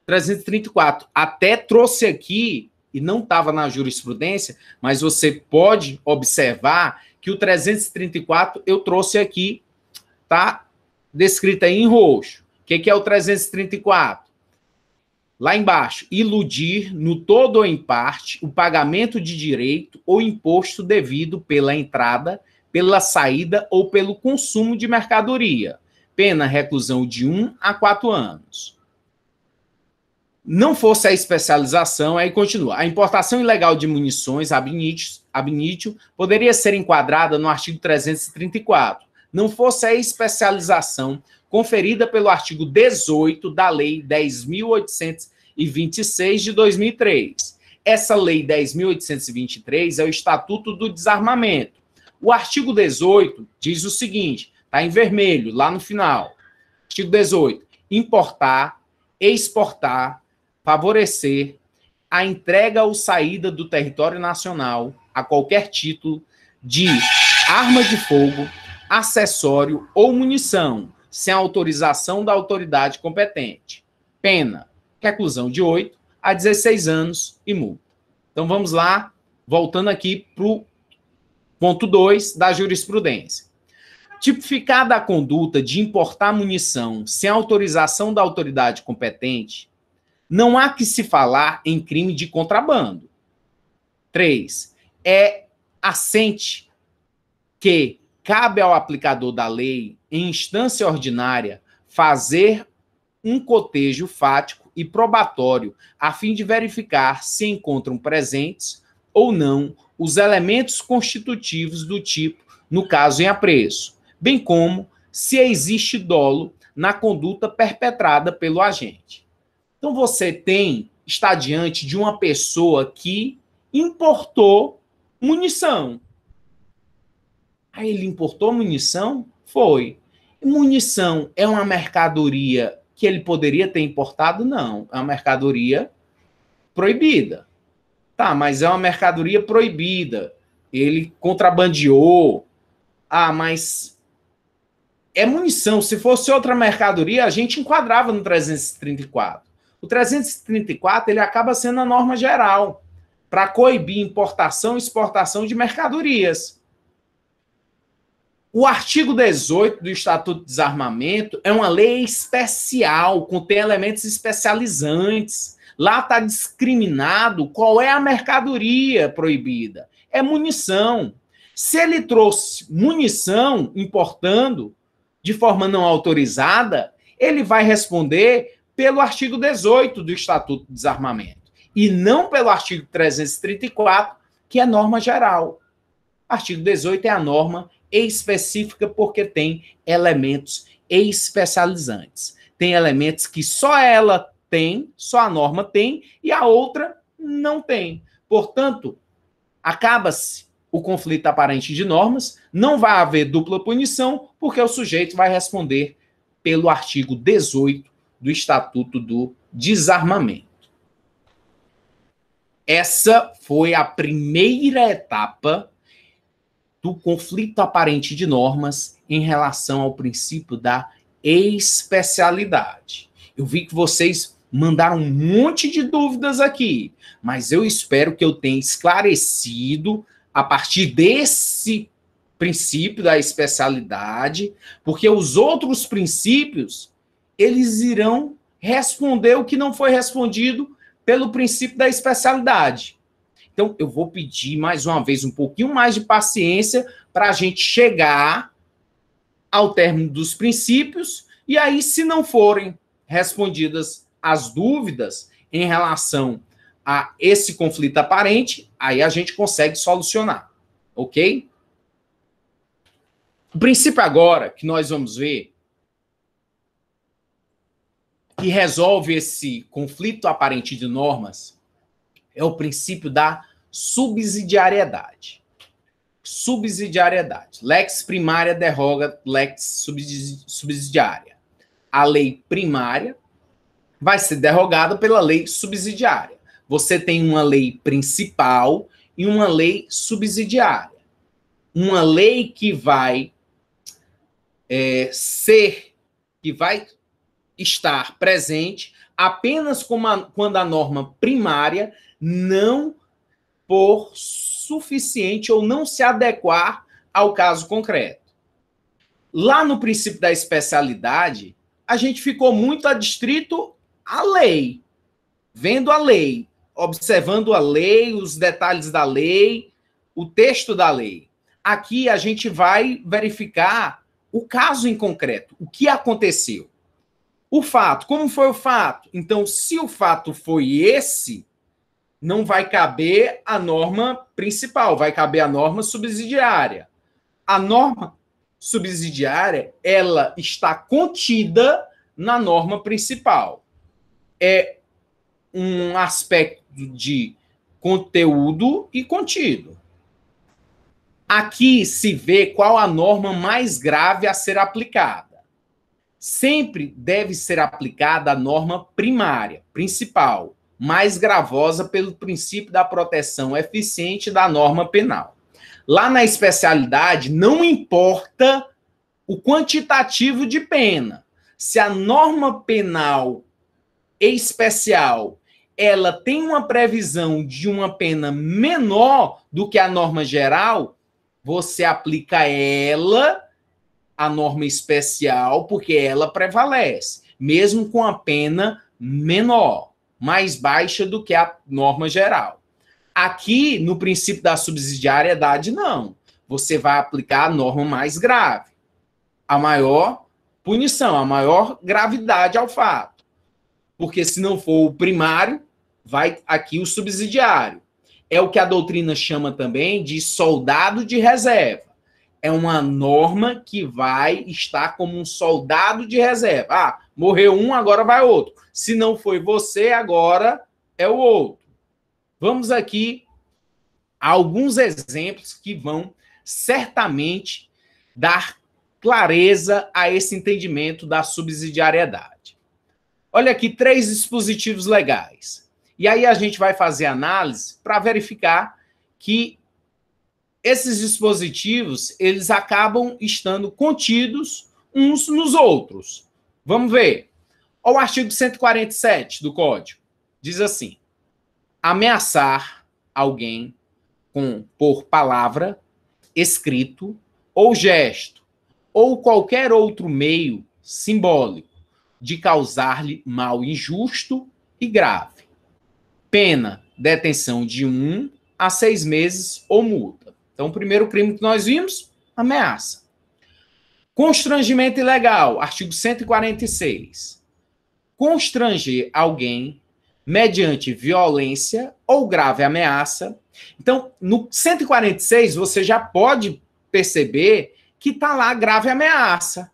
[SPEAKER 1] 334. Até trouxe aqui, e não estava na jurisprudência, mas você pode observar que o 334 eu trouxe aqui, tá descrito aí em roxo. O que é o 334? Lá embaixo, iludir, no todo ou em parte, o pagamento de direito ou imposto devido pela entrada, pela saída ou pelo consumo de mercadoria. Pena reclusão de 1 a 4 anos. Não fosse a especialização, aí continua. A importação ilegal de munições, ab initio, poderia ser enquadrada no artigo 334. Não fosse a especialização conferida pelo artigo 18 da Lei 10.826 de 2003. Essa Lei 10.823 é o Estatuto do Desarmamento. O artigo 18 diz o seguinte, está em vermelho, lá no final. Artigo 18. Importar, exportar, favorecer a entrega ou saída do território nacional, a qualquer título, de arma de fogo, acessório ou munição, sem autorização da autoridade competente. Pena, reclusão de 8 a 16 anos e multa. Então vamos lá, voltando aqui para o ponto 2 da jurisprudência. Tipificada a conduta de importar munição sem autorização da autoridade competente, não há que se falar em crime de contrabando. 3. É assente que cabe ao aplicador da lei, em instância ordinária, fazer um cotejo fático e probatório a fim de verificar se encontram presentes ou não os elementos constitutivos do tipo, no caso em apreço, bem como se existe dolo na conduta perpetrada pelo agente. Então você está diante de uma pessoa que importou munição. Aí ele importou munição? Foi. Munição é uma mercadoria que ele poderia ter importado? Não. É uma mercadoria proibida. Tá, mas é uma mercadoria proibida. Ele contrabandeou. Ah, mas é munição. Se fosse outra mercadoria, a gente enquadrava no 334. O 334 ele acaba sendo a norma geral para coibir importação e exportação de mercadorias. O artigo 18 do Estatuto de Desarmamento é uma lei especial, contém elementos especializantes. Lá está discriminado qual é a mercadoria proibida. É munição. Se ele trouxe munição importando de forma não autorizada, ele vai responder pelo artigo 18 do Estatuto de Desarmamento, e não pelo artigo 334, que é norma geral. Artigo 18 é a norma específica porque tem elementos especializantes. Tem elementos que só ela tem, só a norma tem, e a outra não tem. Portanto, acaba-se o conflito aparente de normas, não vai haver dupla punição, porque o sujeito vai responder pelo artigo 18 do Estatuto do Desarmamento. Essa foi a primeira etapa do conflito aparente de normas em relação ao princípio da especialidade. Eu vi que vocês mandaram um monte de dúvidas aqui, mas eu espero que eu tenha esclarecido a partir desse princípio da especialidade, porque os outros princípios eles irão responder o que não foi respondido pelo princípio da especialidade. Então, eu vou pedir, mais uma vez, um pouquinho mais de paciência para a gente chegar ao término dos princípios, e aí, se não forem respondidas as dúvidas em relação a esse conflito aparente, aí a gente consegue solucionar, ok? O princípio agora que nós vamos ver que resolve esse conflito aparente de normas é o princípio da subsidiariedade. Subsidiariedade. Lex primária derroga lex subsidiária. A lei primária vai ser derrogada pela lei subsidiária. Você tem uma lei principal e uma lei subsidiária. Uma lei que vai estar presente apenas quando a norma primária não for suficiente ou não se adequar ao caso concreto. Lá no princípio da especialidade, a gente ficou muito adstrito à lei. vendo a lei, observando a lei, os detalhes da lei, o texto da lei. Aqui a gente vai verificar o caso em concreto, o que aconteceu. O fato, como foi o fato? Então, se o fato foi esse, não vai caber a norma principal, vai caber a norma subsidiária. A norma subsidiária, ela está contida na norma principal. É um aspecto de conteúdo e contido. Aqui se vê qual a norma mais grave a ser aplicada. Sempre deve ser aplicada a norma primária, principal, mais gravosa pelo princípio da proteção eficiente da norma penal. Lá na especialidade, não importa o quantitativo de pena. Se a norma penal especial ela tem uma previsão de uma pena menor do que a norma geral, você aplica ela, a norma especial, porque ela prevalece, mesmo com a pena menor, mais baixa do que a norma geral. Aqui, no princípio da subsidiariedade, não. Você vai aplicar a norma mais grave, a maior punição, a maior gravidade ao fato. Porque se não for o primário, vai aqui o subsidiário. É o que a doutrina chama também de soldado de reserva. É uma norma que vai estar como um soldado de reserva. Ah, morreu um, agora vai outro. Se não foi você, agora é o outro. Vamos aqui a alguns exemplos que vão certamente dar clareza a esse entendimento da subsidiariedade. Olha aqui 3 dispositivos legais. E aí a gente vai fazer análise para verificar que esses dispositivos, eles acabam estando contidos uns nos outros. Vamos ver. Olha o artigo 147 do Código. Diz assim: ameaçar alguém por palavra, escrito ou gesto, ou qualquer outro meio simbólico de causar-lhe mal injusto e grave. Pena, detenção de 1 a 6 meses ou multa. Então, o primeiro crime que nós vimos, ameaça. Constrangimento ilegal, artigo 146. Constranger alguém mediante violência ou grave ameaça. Então, no 146, você já pode perceber que está lá grave ameaça.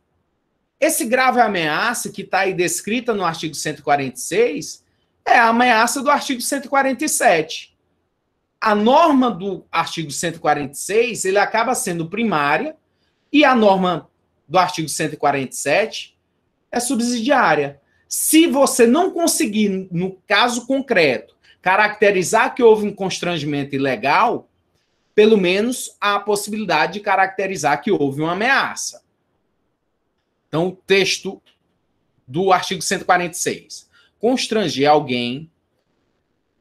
[SPEAKER 1] Esse grave ameaça que está aí descrita no artigo 146 é a ameaça do artigo 147. A norma do artigo 146, ele acaba sendo primária e a norma do artigo 147 é subsidiária. Se você não conseguir, no caso concreto, caracterizar que houve um constrangimento ilegal, pelo menos há a possibilidade de caracterizar que houve uma ameaça. Então, o texto do artigo 146. Constranger alguém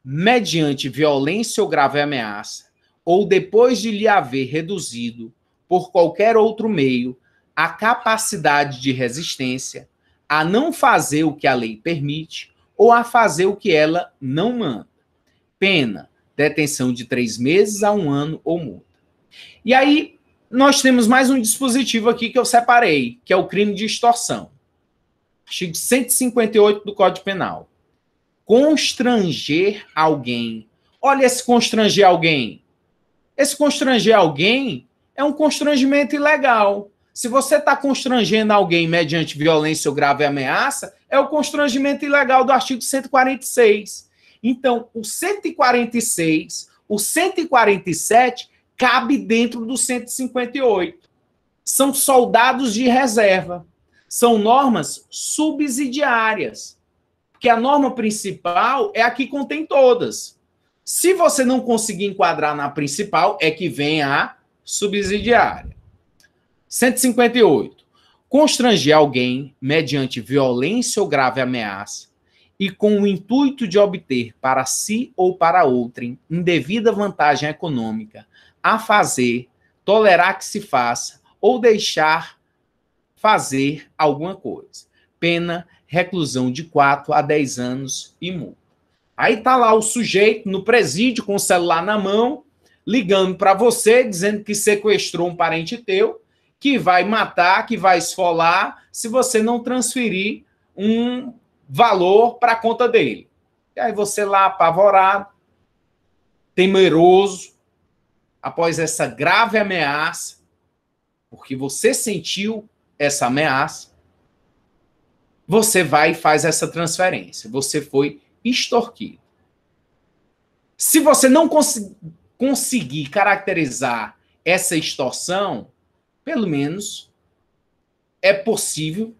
[SPEAKER 1] mediante violência ou grave ameaça, ou depois de lhe haver reduzido, por qualquer outro meio, a capacidade de resistência, a não fazer o que a lei permite, ou a fazer o que ela não manda. Pena, detenção de 3 meses a 1 ano ou multa. E aí, nós temos mais um dispositivo aqui que eu separei, que é o crime de extorsão. Artigo 158 do Código Penal. Constranger alguém. Olha esse constranger alguém. Esse constranger alguém é um constrangimento ilegal. Se você está constrangendo alguém mediante violência ou grave ameaça, é o constrangimento ilegal do artigo 146. Então, o 146, o 147 cabe dentro do 158. São soldados de reserva. São normas subsidiárias. Porque a norma principal é a que contém todas. Se você não conseguir enquadrar na principal, é que vem a subsidiária. 158. Constranger alguém mediante violência ou grave ameaça e com o intuito de obter para si ou para outrem indevida vantagem econômica a fazer, tolerar que se faça ou deixar fazer alguma coisa. Pena, reclusão de 4 a 10 anos e multa. Aí tá lá o sujeito no presídio com o celular na mão, ligando para você, dizendo que sequestrou um parente teu, que vai matar, que vai esfolar, se você não transferir um valor para a conta dele. E aí você lá, apavorado, temeroso, após essa grave ameaça, porque você sentiu essa ameaça, você vai e faz essa transferência. Você foi extorquido. Se você não conseguir caracterizar essa extorsão, pelo menos é possível,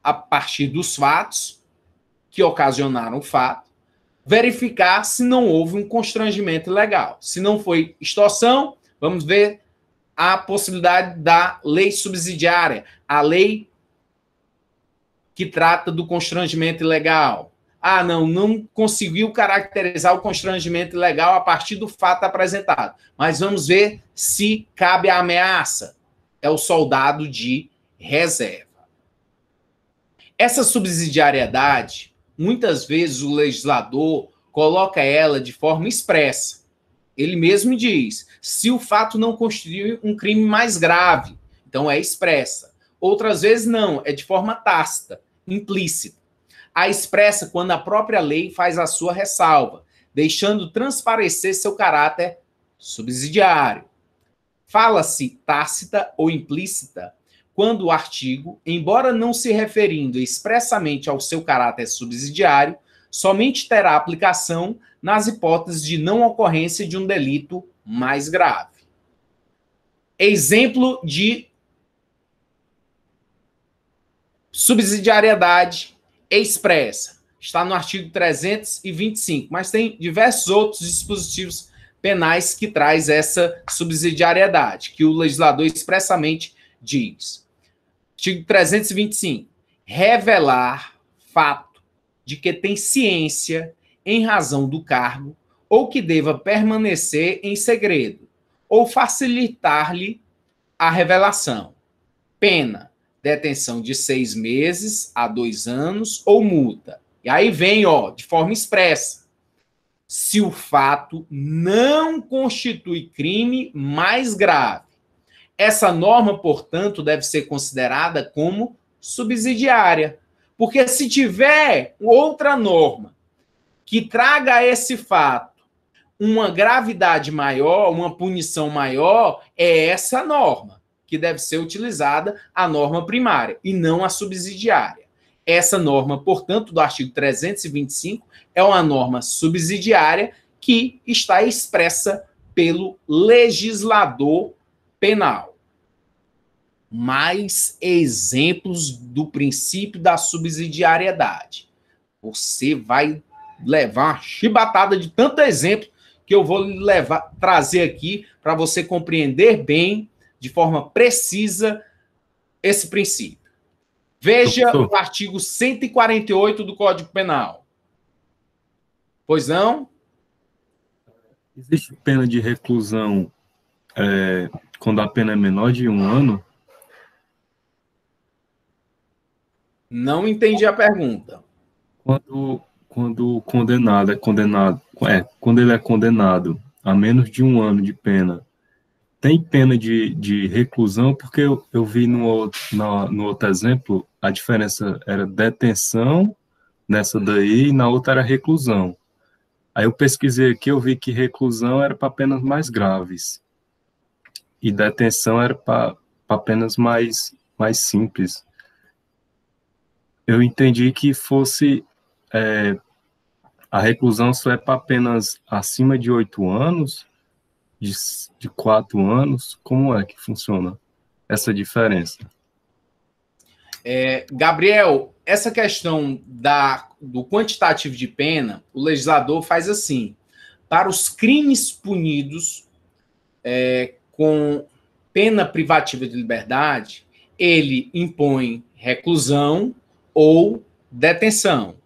[SPEAKER 1] a partir dos fatos que ocasionaram o fato, verificar se não houve um constrangimento ilegal. Se não foi extorsão, vamos ver a possibilidade da lei subsidiária, a lei que trata do constrangimento ilegal. Ah, não conseguiu caracterizar o constrangimento ilegal a partir do fato apresentado. Mas vamos ver se cabe a ameaça. É o soldado de reserva. Essa subsidiariedade, muitas vezes o legislador coloca ela de forma expressa. Ele mesmo diz, se o fato não constitui um crime mais grave, então é expressa. Outras vezes não, é de forma tácita, implícita. A expressa quando a própria lei faz a sua ressalva, deixando transparecer seu caráter subsidiário. Fala-se tácita ou implícita quando o artigo, embora não se referindo expressamente ao seu caráter subsidiário, somente terá aplicação nas hipóteses de não ocorrência de um delito mais grave. Exemplo de subsidiariedade expressa. Está no artigo 325, mas tem diversos outros dispositivos penais que traz essa subsidiariedade, que o legislador expressamente diz. Artigo 325. Revelar fato de que tem ciência em razão do cargo ou que deva permanecer em segredo, ou facilitar-lhe a revelação. Pena, detenção de 6 meses a 2 anos ou multa. E aí vem, de forma expressa, se o fato não constitui crime mais grave. Essa norma, portanto, deve ser considerada como subsidiária. Porque se tiver outra norma que traga a esse fato uma gravidade maior, uma punição maior, é essa norma que deve ser utilizada, a norma primária, e não a subsidiária. Essa norma, portanto, do artigo 325, é uma norma subsidiária que está expressa pelo legislador penal. Mais exemplos do princípio da subsidiariedade. Você vai levar uma chibatada de tanto exemplo que eu vou trazer aqui para você compreender bem, de forma precisa, esse princípio. Veja o artigo 148 do Código Penal. Pois não?
[SPEAKER 2] Existe pena de reclusão quando a pena é menor de 1 ano?
[SPEAKER 1] Não entendi a pergunta.
[SPEAKER 2] Quando o condenado quando ele é condenado a menos de 1 ano de pena, tem pena de reclusão? Porque eu vi no outro exemplo, a diferença era detenção nessa daí, e na outra era reclusão. Aí eu pesquisei aqui, eu vi que reclusão era para penas mais graves e detenção era para penas mais simples. Eu entendi que fosse a reclusão só é para penas acima de 8 anos, de 4 anos. Como é que funciona essa diferença?
[SPEAKER 1] Gabriel, essa questão do quantitativo de pena, o legislador faz assim: para os crimes punidos com pena privativa de liberdade, ele impõe reclusão ou detenção.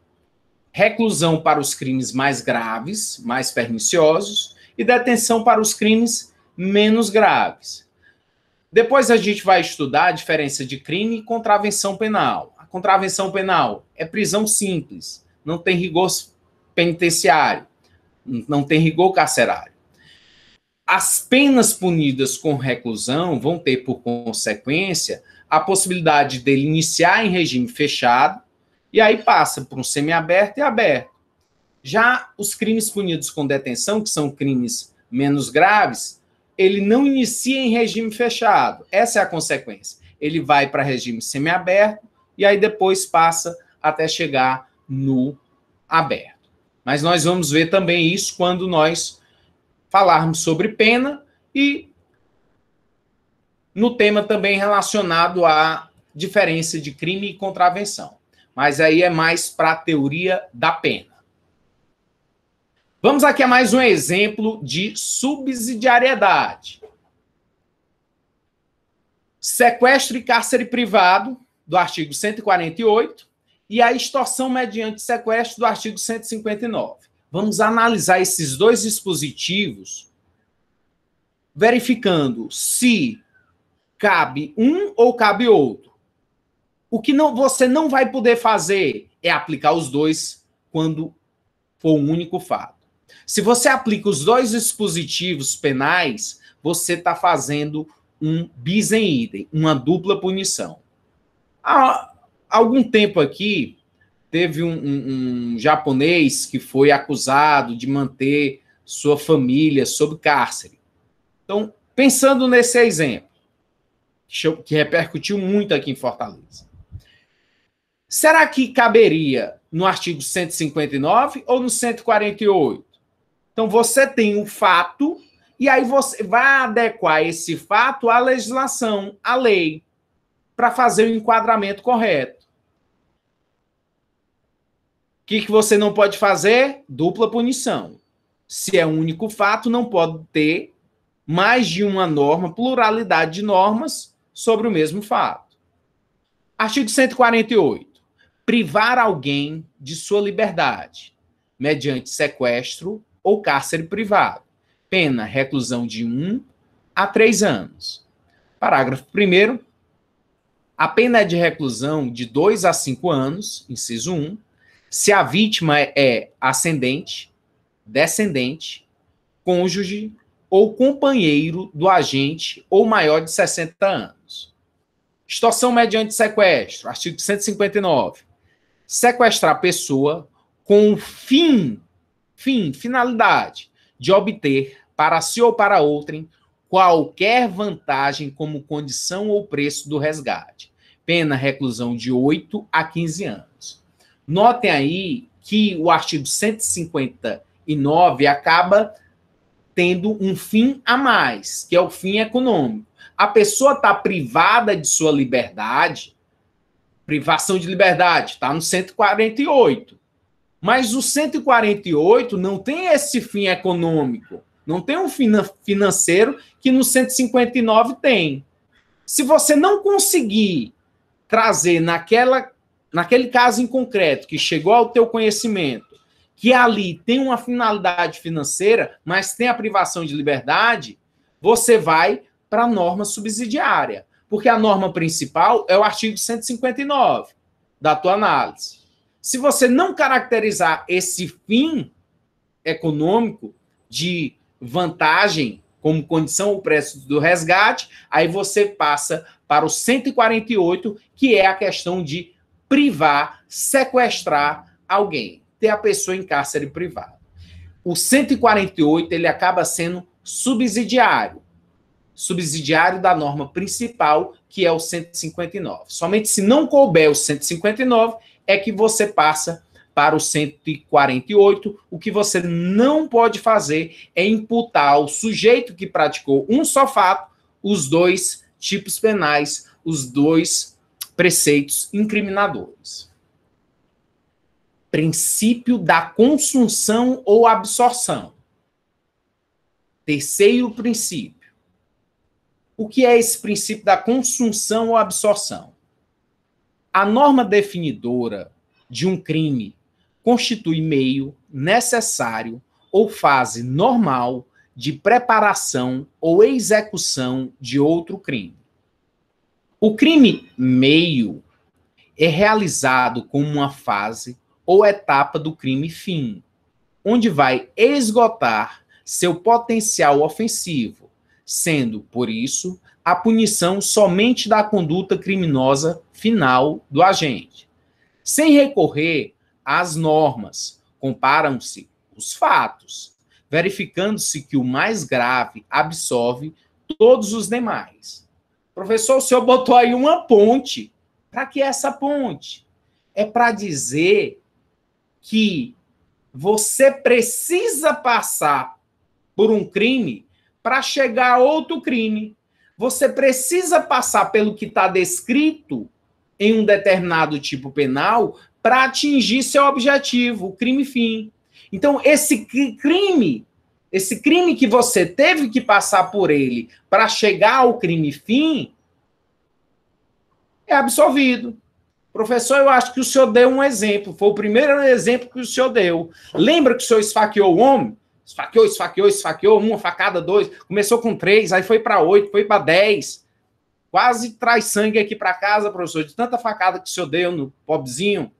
[SPEAKER 1] Reclusão para os crimes mais graves, mais perniciosos, e detenção para os crimes menos graves. Depois a gente vai estudar a diferença de crime e contravenção penal. A contravenção penal é prisão simples, não tem rigor penitenciário, não tem rigor carcerário. As penas punidas com reclusão vão ter por consequência a possibilidade dele iniciar em regime fechado e aí passa por um semiaberto e aberto. Já os crimes punidos com detenção, que são crimes menos graves, ele não inicia em regime fechado. Essa é a consequência. Ele vai para regime semiaberto e aí depois passa até chegar no aberto. Mas nós vamos ver também isso quando nós falarmos sobre pena e no tema também relacionado à diferença de crime e contravenção. Mas aí é mais para a teoria da pena. Vamos aqui a mais um exemplo de subsidiariedade. Sequestro e cárcere privado, do artigo 148, e a extorsão mediante sequestro, do artigo 159. Vamos analisar esses dois dispositivos, verificando se cabe um ou cabe outro. O que você não vai poder fazer é aplicar os dois quando for um único fato. Se você aplica os dois dispositivos penais, você está fazendo um bis in idem, uma dupla punição. Há algum tempo aqui, teve um japonês que foi acusado de manter sua família sob cárcere. Então, pensando nesse exemplo, que repercutiu muito aqui em Fortaleza, será que caberia no artigo 159 ou no 148? Então, você tem o fato, e aí você vai adequar esse fato à legislação, à lei, para fazer o enquadramento correto. O que você não pode fazer? Dupla punição. Se é um único fato, não pode ter mais de uma norma, pluralidade de normas sobre o mesmo fato. Artigo 148. Privar alguém de sua liberdade, mediante sequestro ou cárcere privado. Pena, reclusão de 1 a 3 anos. Parágrafo 1º. A pena é de reclusão de 2 a 5 anos, inciso 1, se a vítima é ascendente, descendente, cônjuge ou companheiro do agente ou maior de 60 anos. Extorsão mediante sequestro, artigo 159. Sequestrar a pessoa com o finalidade de obter para si ou para outrem qualquer vantagem como condição ou preço do resgate. Pena, reclusão de 8 a 15 anos. Notem aí que o artigo 159 acaba tendo um fim a mais, que é o fim econômico. A pessoa está privada de sua liberdade, privação de liberdade, está no 148. Mas o 148 não tem esse fim econômico, não tem um fim financeiro que no 159 tem. Se você não conseguir trazer naquele caso em concreto, que chegou ao teu conhecimento, que ali tem uma finalidade financeira, mas tem a privação de liberdade, você vai para a norma subsidiária. Porque a norma principal é o artigo 159 da tua análise. Se você não caracterizar esse fim econômico de vantagem como condição ou preço do resgate, aí você passa para o 148, que é a questão de privar, sequestrar alguém, ter a pessoa em cárcere privado. O 148, ele acaba sendo subsidiário da norma principal, que é o 159. Somente se não couber o 159, é que você passa para o 148. O que você não pode fazer é imputar ao sujeito que praticou um só fato os dois tipos penais, os dois preceitos incriminadores. Princípio da consunção ou absorção. Terceiro princípio. O que é esse princípio da consunção ou absorção? A norma definidora de um crime constitui meio necessário ou fase normal de preparação ou execução de outro crime. O crime meio é realizado como uma fase ou etapa do crime fim. onde vai esgotar seu potencial ofensivo, sendo, por isso, a punição somente da conduta criminosa final do agente. Sem recorrer às normas, comparam-se os fatos, verificando-se que o mais grave absolve todos os demais. Professor, o senhor botou aí uma ponte. Para que essa ponte? É para dizer que você precisa passar por um crime para chegar a outro crime. Você precisa passar pelo que está descrito em um determinado tipo penal para atingir seu objetivo, o crime fim. Então, esse crime que você teve que passar por ele para chegar ao crime fim, é absolvido. Professor, eu acho que o senhor deu um exemplo. Foi o primeiro exemplo que o senhor deu. Lembra que o senhor esfaqueou o homem? Esfaqueou, uma facada, 2. Começou com 3, aí foi para 8, foi para 10. Quase traz sangue aqui para casa, professor, de tanta facada que o senhor deu no pobrezinho.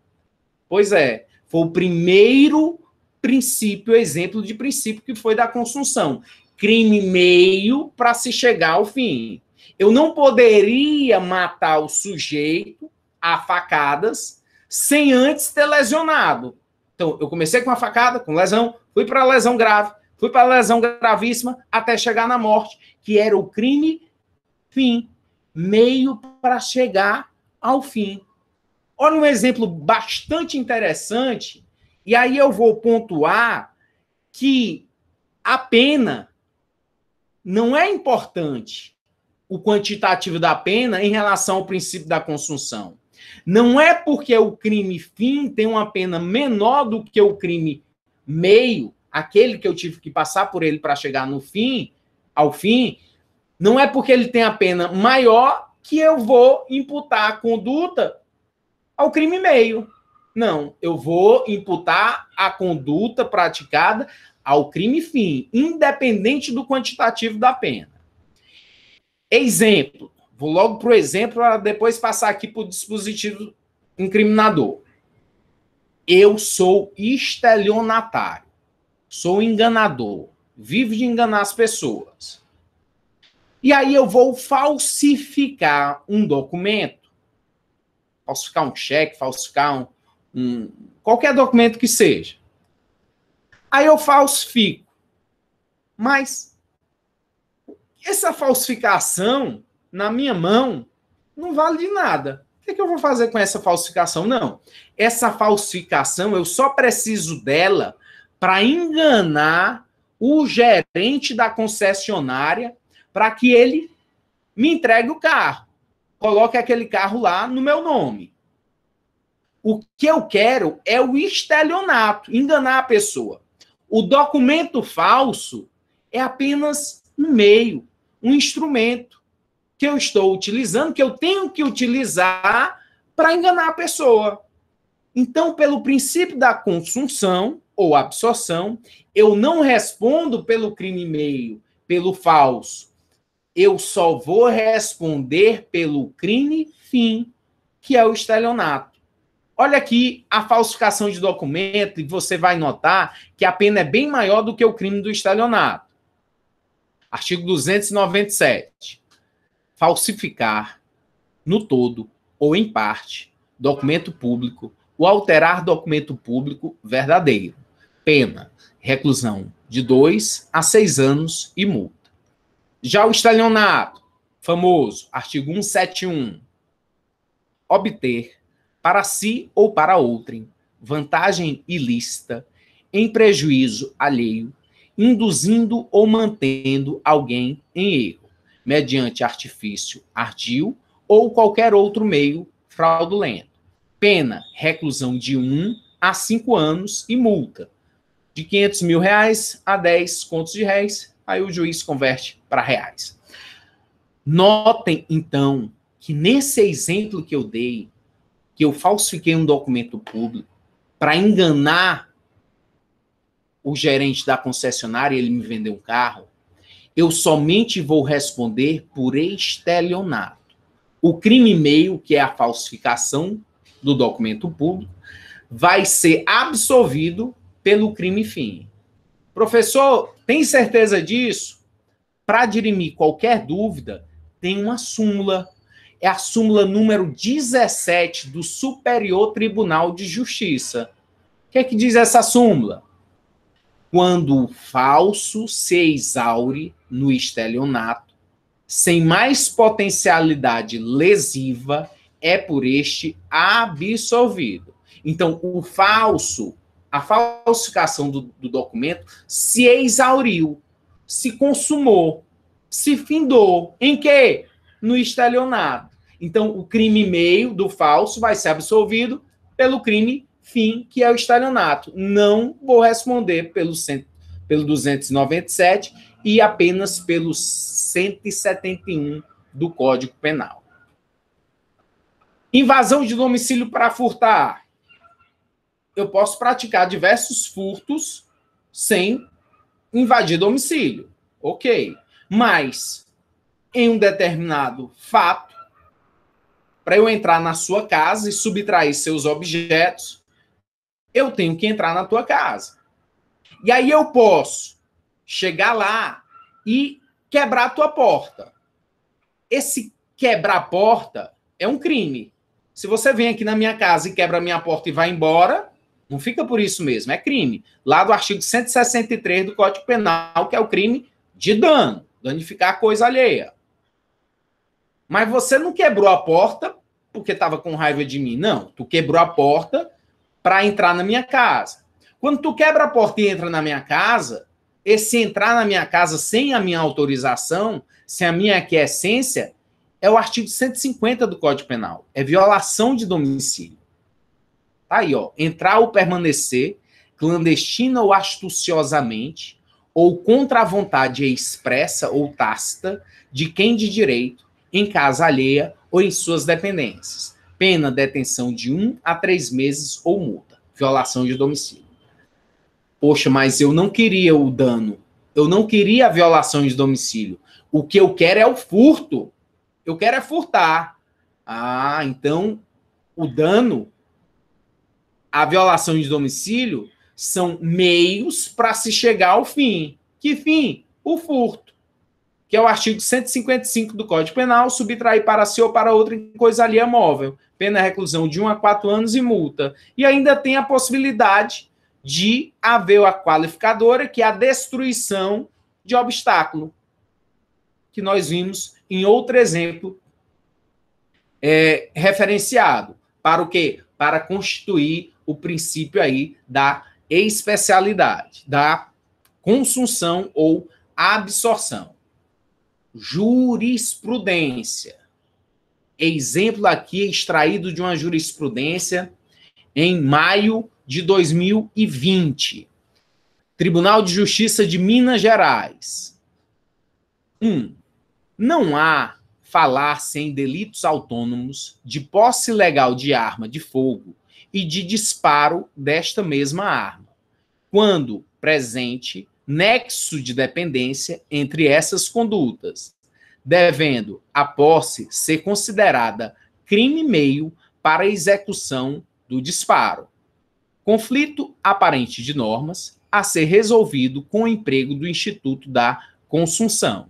[SPEAKER 1] Pois é, foi o primeiro princípio, exemplo de princípio que foi da consunção. Crime meio para se chegar ao fim. Eu não poderia matar o sujeito a facadas sem antes ter lesionado. Então, eu comecei com uma facada, com lesão, fui para a lesão grave, fui para a lesão gravíssima, até chegar na morte, que era o crime fim, meio para chegar ao fim. Olha um exemplo bastante interessante, e aí eu vou pontuar que a pena não é importante, o quantitativo da pena em relação ao princípio da consunção. Não é porque o crime fim tem uma pena menor do que o crime meio, aquele que eu tive que passar por ele para chegar no fim, ao fim, não é porque ele tem a pena maior que eu vou imputar a conduta ao crime meio. Não, eu vou imputar a conduta praticada ao crime fim, independente do quantitativo da pena. Exemplo. Vou logo para o exemplo, para depois passar aqui para o dispositivo incriminador. Eu sou estelionatário, sou enganador, vivo de enganar as pessoas. E aí eu vou falsificar um documento, falsificar um cheque, falsificar qualquer documento que seja. Aí eu falsifico. Mas essa falsificação na minha mão não vale de nada. O que eu vou fazer com essa falsificação? Não. Essa falsificação, eu só preciso dela para enganar o gerente da concessionária para que ele me entregue o carro. Coloque aquele carro lá no meu nome. O que eu quero é o estelionato, enganar a pessoa. O documento falso é apenas um meio, um instrumento que eu estou utilizando, que eu tenho que utilizar para enganar a pessoa. Então, pelo princípio da consunção ou absorção, eu não respondo pelo crime meio, pelo falso. Eu só vou responder pelo crime fim, que é o estelionato. Olha aqui a falsificação de documento e você vai notar que a pena é bem maior do que o crime do estelionato. Artigo 297. Falsificar, no todo ou em parte, documento público ou alterar documento público verdadeiro. Pena, reclusão de 2 a 6 anos e multa. Já o estelionato, famoso, artigo 171. Obter, para si ou para outrem, vantagem ilícita, em prejuízo alheio, induzindo ou mantendo alguém em erro, mediante artifício ardil ou qualquer outro meio fraudulento. Pena, reclusão de 1 a 5 anos e multa de R$500 mil a 10 contos de réis, aí o juiz converte para reais. Notem, então, que nesse exemplo que eu dei, que eu falsifiquei um documento público para enganar o gerente da concessionária e ele me vendeu um carro, eu somente vou responder por estelionato. O crime meio, que é a falsificação do documento público, vai ser absolvido pelo crime fim. Professor, tem certeza disso? Para dirimir qualquer dúvida, tem uma súmula. É a súmula número 17 do Superior Tribunal de Justiça. O que é que diz essa súmula? Quando o falso se exaure no estelionato, sem mais potencialidade lesiva, é por este absolvido. Então, o falso, a falsificação do documento se exauriu, se consumou, se findou. Em quê? No estelionato. Então, o crime meio do falso vai ser absolvido pelo crime fim, que é o estelionato. Não vou responder pelo 297 e apenas pelo 171 do Código Penal. Invasão de domicílio para furtar. Eu posso praticar diversos furtos sem invadir domicílio. Ok. Mas, em um determinado fato, para eu entrar na sua casa e subtrair seus objetos, eu tenho que entrar na tua casa. E aí eu posso chegar lá e quebrar a tua porta. Esse quebrar a porta é um crime. Se você vem aqui na minha casa e quebra a minha porta e vai embora, não fica por isso mesmo, é crime. Lá do artigo 163 do Código Penal, que é o crime de dano, danificar a coisa alheia. Mas você não quebrou a porta porque estava com raiva de mim, não. Tu quebrou a porta para entrar na minha casa. Quando tu quebra a porta e entra na minha casa, esse entrar na minha casa sem a minha autorização, sem a minha aquiescência, é o artigo 150 do Código Penal. É violação de domicílio. Tá aí, ó. Entrar ou permanecer, clandestina ou astuciosamente, ou contra a vontade expressa ou tácita de quem de direito, em casa alheia ou em suas dependências. Pena, detenção de 1 a 3 meses ou multa. Violação de domicílio. Poxa, mas eu não queria o dano. Eu não queria a violação de domicílio. O que eu quero é o furto. Eu quero é furtar. Ah, então o dano, a violação de domicílio, são meios para se chegar ao fim. Que fim? O furto. Que é o artigo 155 do Código Penal, subtrair para si ou para outra em coisa alheia móvel. Pena é reclusão de 1 a 4 anos e multa. E ainda tem a possibilidade de haver a qualificadora, que é a destruição de obstáculo, que nós vimos em outro exemplo referenciado. Para o quê? Para constituir o princípio aí da especialidade, da consunção ou absorção. Jurisprudência. Exemplo aqui extraído de uma jurisprudência em maio de 2020. Tribunal de Justiça de Minas Gerais. 1. Não há falar-se em delitos autônomos de posse legal de arma de fogo e de disparo desta mesma arma, quando presente nexo de dependência entre essas condutas, devendo a posse ser considerada crime meio para a execução do disparo. Conflito aparente de normas a ser resolvido com o emprego do Instituto da Consunção,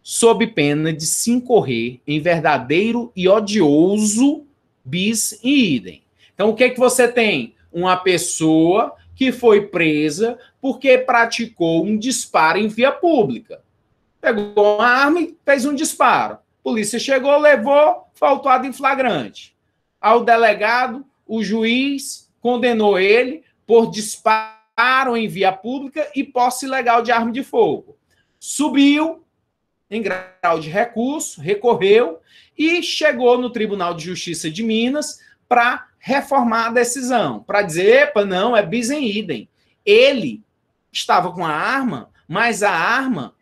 [SPEAKER 1] sob pena de se incorrer em verdadeiro e odioso bis e idem. Então, o que é que você tem? Uma pessoa que foi presa porque praticou um disparo em via pública. Pegou uma arma e fez um disparo. A polícia chegou, levou, foi autuado em flagrante. Ao delegado, o juiz condenou ele por disparo em via pública e posse ilegal de arma de fogo. Subiu em grau de recurso, recorreu e chegou no Tribunal de Justiça de Minas para reformar a decisão, para dizer, epa, não, é bis em idem. Ele estava com a arma, mas a arma,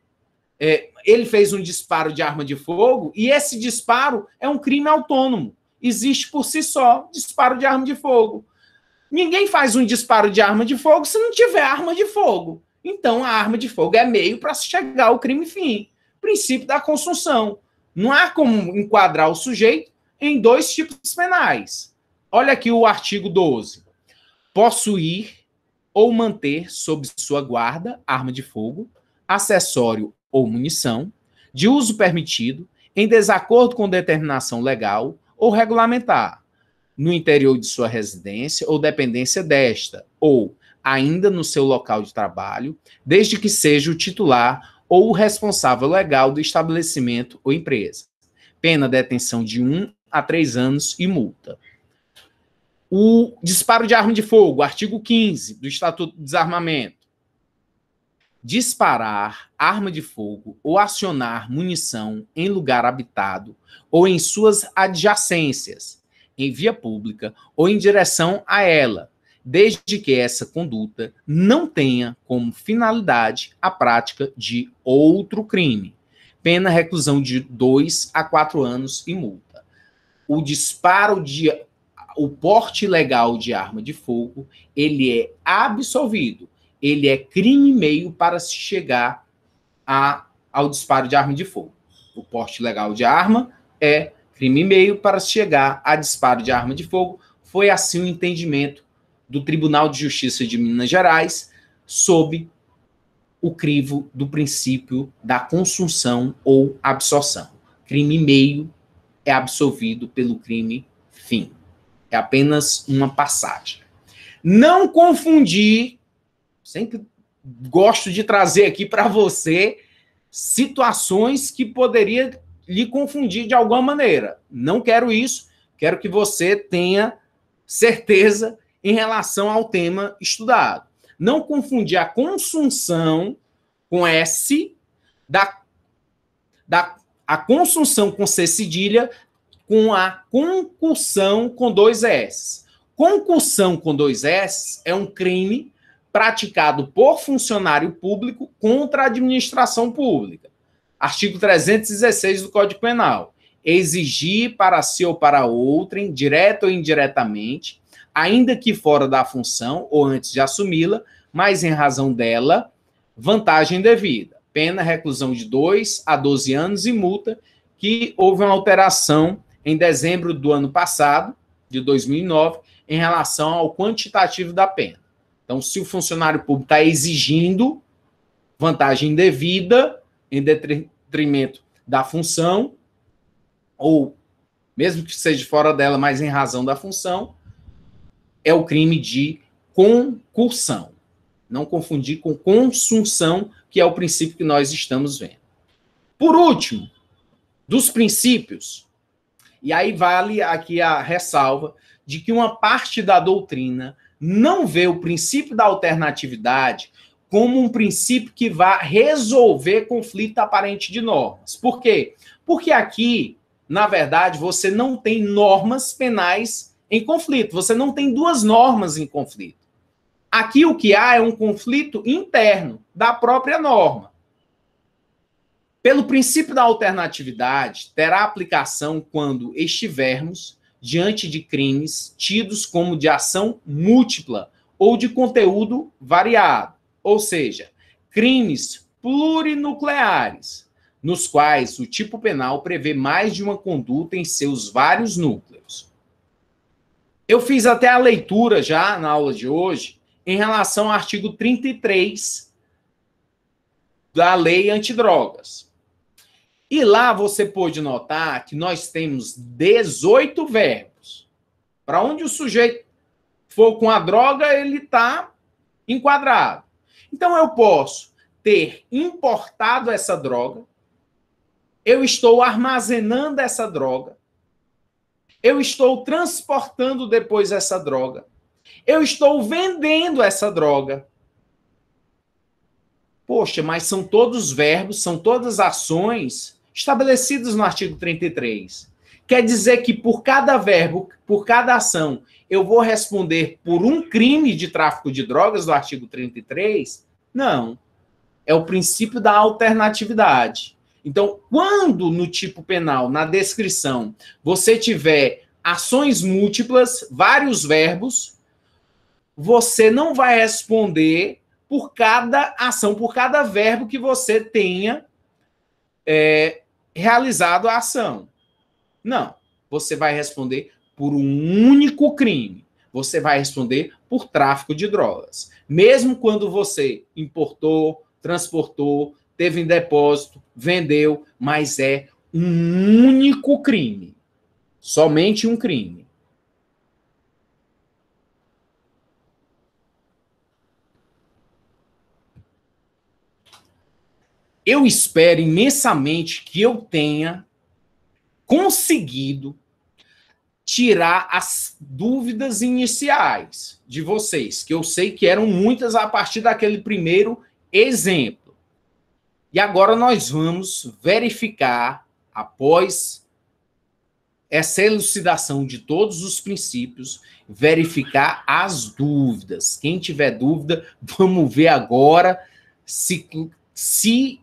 [SPEAKER 1] ele fez um disparo de arma de fogo e esse disparo é um crime autônomo. Existe por si só disparo de arma de fogo. Ninguém faz um disparo de arma de fogo se não tiver arma de fogo. Então, a arma de fogo é meio para chegar ao crime fim. Princípio da consunção. Não há como enquadrar o sujeito em 2 tipos penais. Olha aqui o artigo 12. Possuir ou manter sob sua guarda arma de fogo, acessório ou munição, de uso permitido, em desacordo com determinação legal ou regulamentar, no interior de sua residência ou dependência desta, ou ainda no seu local de trabalho, desde que seja o titular ou o responsável legal do estabelecimento ou empresa. Pena detenção de 1 a 3 anos e multa. O disparo de arma de fogo, artigo 15 do Estatuto do Desarmamento. Disparar arma de fogo ou acionar munição em lugar habitado ou em suas adjacências, em via pública ou em direção a ela, desde que essa conduta não tenha como finalidade a prática de outro crime. Pena reclusão de 2 a 4 anos e multa. O porte ilegal de arma de fogo, ele é absolvido. Ele é crime meio para se chegar ao disparo de arma de fogo. O porte ilegal de arma é crime meio para se chegar a disparo de arma de fogo. Foi assim o entendimento do Tribunal de Justiça de Minas Gerais sob o crivo do princípio da consunção ou absorção. Crime meio é absolvido pelo crime fim. É apenas uma passagem. Não confundir, sempre gosto de trazer aqui para você situações que poderia lhe confundir de alguma maneira. Não quero isso, quero que você tenha certeza em relação ao tema estudado. Não confundir a consunção com S, a consunção com C cedilha, com a concussão com 2 S. Concussão com 2 S é um crime praticado por funcionário público contra a administração pública. Artigo 316 do Código Penal. Exigir para si ou para outrem, direta ou indiretamente, ainda que fora da função ou antes de assumi-la, mas em razão dela, vantagem devida. Pena reclusão de 2 a 12 anos e multa, que houve uma alteração em dezembro do ano passado, de 2009, em relação ao quantitativo da pena. Então, se o funcionário público está exigindo vantagem devida em detrimento da função, ou mesmo que seja fora dela, mas em razão da função, é o crime de concussão. Não confundir com consunção, que é o princípio que nós estamos vendo. Por último, dos princípios, e aí vale aqui a ressalva de que uma parte da doutrina não vê o princípio da alternatividade como um princípio que vá resolver conflito aparente de normas. Por quê? Porque aqui, na verdade, você não tem normas penais em conflito. Você não tem duas normas em conflito. Aqui o que há é um conflito interno da própria norma. Pelo princípio da alternatividade, terá aplicação quando estivermos diante de crimes tidos como de ação múltipla ou de conteúdo variado, ou seja, crimes plurinucleares, nos quais o tipo penal prevê mais de uma conduta em seus vários núcleos. Eu fiz até a leitura já na aula de hoje em relação ao artigo 33 da Lei Antidrogas. E lá você pôde notar que nós temos 18 verbos. Para onde o sujeito for com a droga, ele está enquadrado. Então, eu posso ter importado essa droga, eu estou armazenando essa droga, eu estou transportando depois essa droga, eu estou vendendo essa droga. Poxa, mas são todos verbos, são todas ações estabelecidas no artigo 33. Quer dizer que por cada verbo, por cada ação, eu vou responder por um crime de tráfico de drogas do artigo 33? Não. É o princípio da alternatividade. Então, quando no tipo penal, na descrição, você tiver ações múltiplas, vários verbos, você não vai responder por cada ação, por cada verbo que você tenha realizado a ação. Não. Você vai responder por um único crime. Você vai responder por tráfico de drogas. Mesmo quando você importou, transportou, teve em depósito, vendeu, mas é um único crime. Somente um crime. Eu espero imensamente que eu tenha conseguido tirar as dúvidas iniciais de vocês, que eu sei que eram muitas a partir daquele primeiro exemplo. E agora nós vamos verificar, após essa elucidação de todos os princípios, verificar as dúvidas. Quem tiver dúvida, vamos ver agora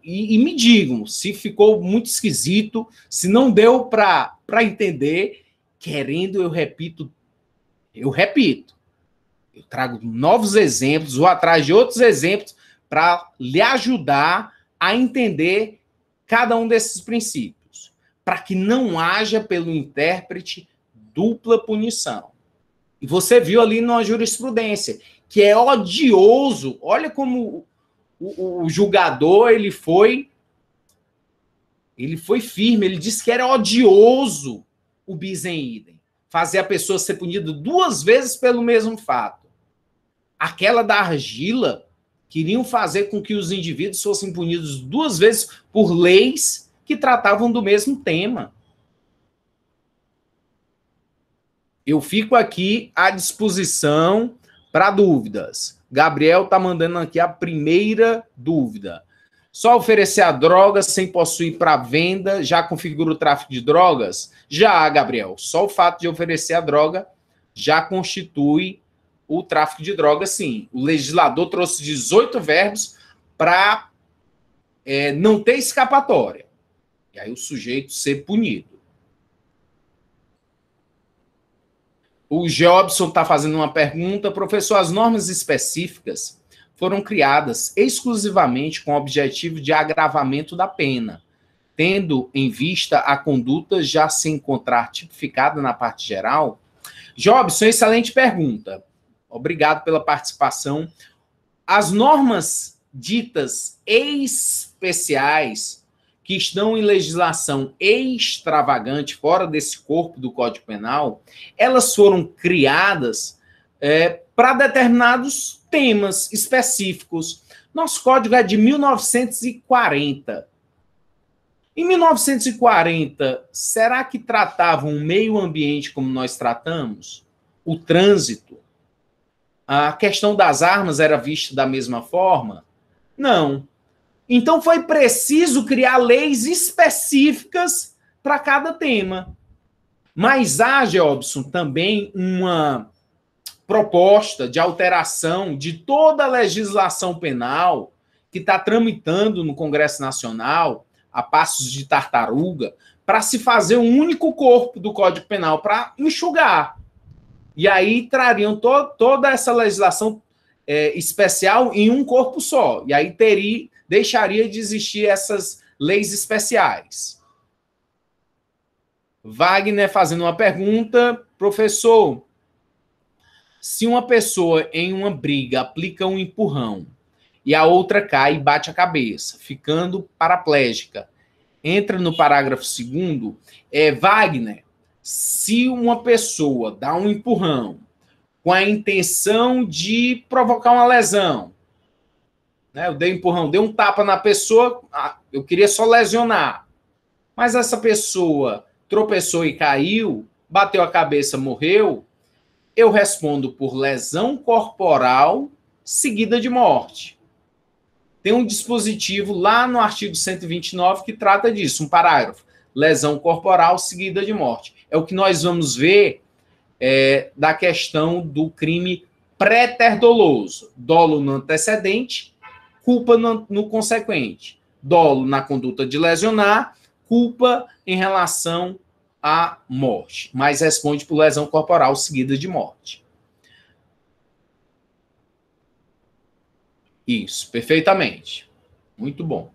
[SPEAKER 1] e me digam se ficou muito esquisito, se não deu para entender. Querendo, eu repito, eu trago novos exemplos, vou atrás de outros exemplos para lhe ajudar a entender cada um desses princípios, para que não haja pelo intérprete dupla punição. E você viu ali na jurisprudência, que é odioso, olha como o julgador ele foi firme, ele disse que era odioso o bis em idem, fazer a pessoa ser punida 2 vezes pelo mesmo fato. Aquela da argila, queriam fazer com que os indivíduos fossem punidos 2 vezes por leis que tratavam do mesmo tema. Eu fico aqui à disposição para dúvidas. Gabriel está mandando aqui a primeira dúvida. Só oferecer a droga sem possuir para venda já configura o tráfico de drogas? Já, Gabriel. Só o fato de oferecer a droga já constitui o tráfico de drogas, sim. O legislador trouxe 18 verbos para não ter escapatória. E aí o sujeito ser punido. O Geobson está fazendo uma pergunta. Professor, as normas específicas foram criadas exclusivamente com o objetivo de agravamento da pena, tendo em vista a conduta já se encontrar tipificada na parte geral? Jobson, excelente pergunta. Obrigado pela participação. As normas ditas especiais, que estão em legislação extravagante, fora desse corpo do Código Penal, elas foram criadas para determinados temas específicos. Nosso código é de 1940. Em 1940, será que tratavam o meio ambiente como nós tratamos? O trânsito? A questão das armas era vista da mesma forma? Não. Então foi preciso criar leis específicas para cada tema. Mas há, Geobson, também uma proposta de alteração de toda a legislação penal que está tramitando no Congresso Nacional, a passos de tartaruga, para se fazer um único corpo do Código Penal, para enxugar. E aí trariam toda essa legislação especial em um corpo só. E aí deixaria de existir essas leis especiais. Wagner fazendo uma pergunta. Professor, se uma pessoa em uma briga aplica um empurrão e a outra cai e bate a cabeça, ficando paraplégica, entra no parágrafo 2º, Wagner, se uma pessoa dá um empurrão com a intenção de provocar uma lesão, né? Eu dei um empurrão, dei um tapa na pessoa, eu queria só lesionar, mas essa pessoa tropeçou e caiu, bateu a cabeça, morreu, eu respondo por lesão corporal seguida de morte. Tem um dispositivo lá no artigo 129 que trata disso, um parágrafo. Lesão corporal seguida de morte. É o que nós vamos ver da questão do crime pré-terdoloso. Dolo no antecedente, culpa no consequente. Dolo na conduta de lesionar, culpa em relação à morte, mas responde por lesão corporal seguida de morte. Isso, perfeitamente. Muito bom.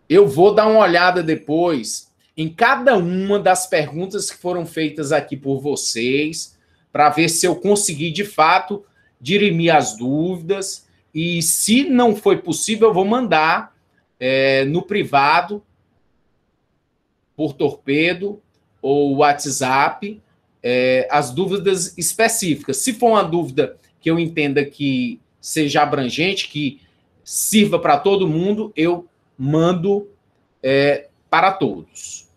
[SPEAKER 1] Eu vou dar uma olhada depois em cada uma das perguntas que foram feitas aqui por vocês, para ver se eu consegui, de fato, dirimir as dúvidas. E se não foi possível, eu vou mandar no privado, por torpedo ou WhatsApp, as dúvidas específicas. Se for uma dúvida que eu entenda que seja abrangente, que sirva para todo mundo, eu mando para todos.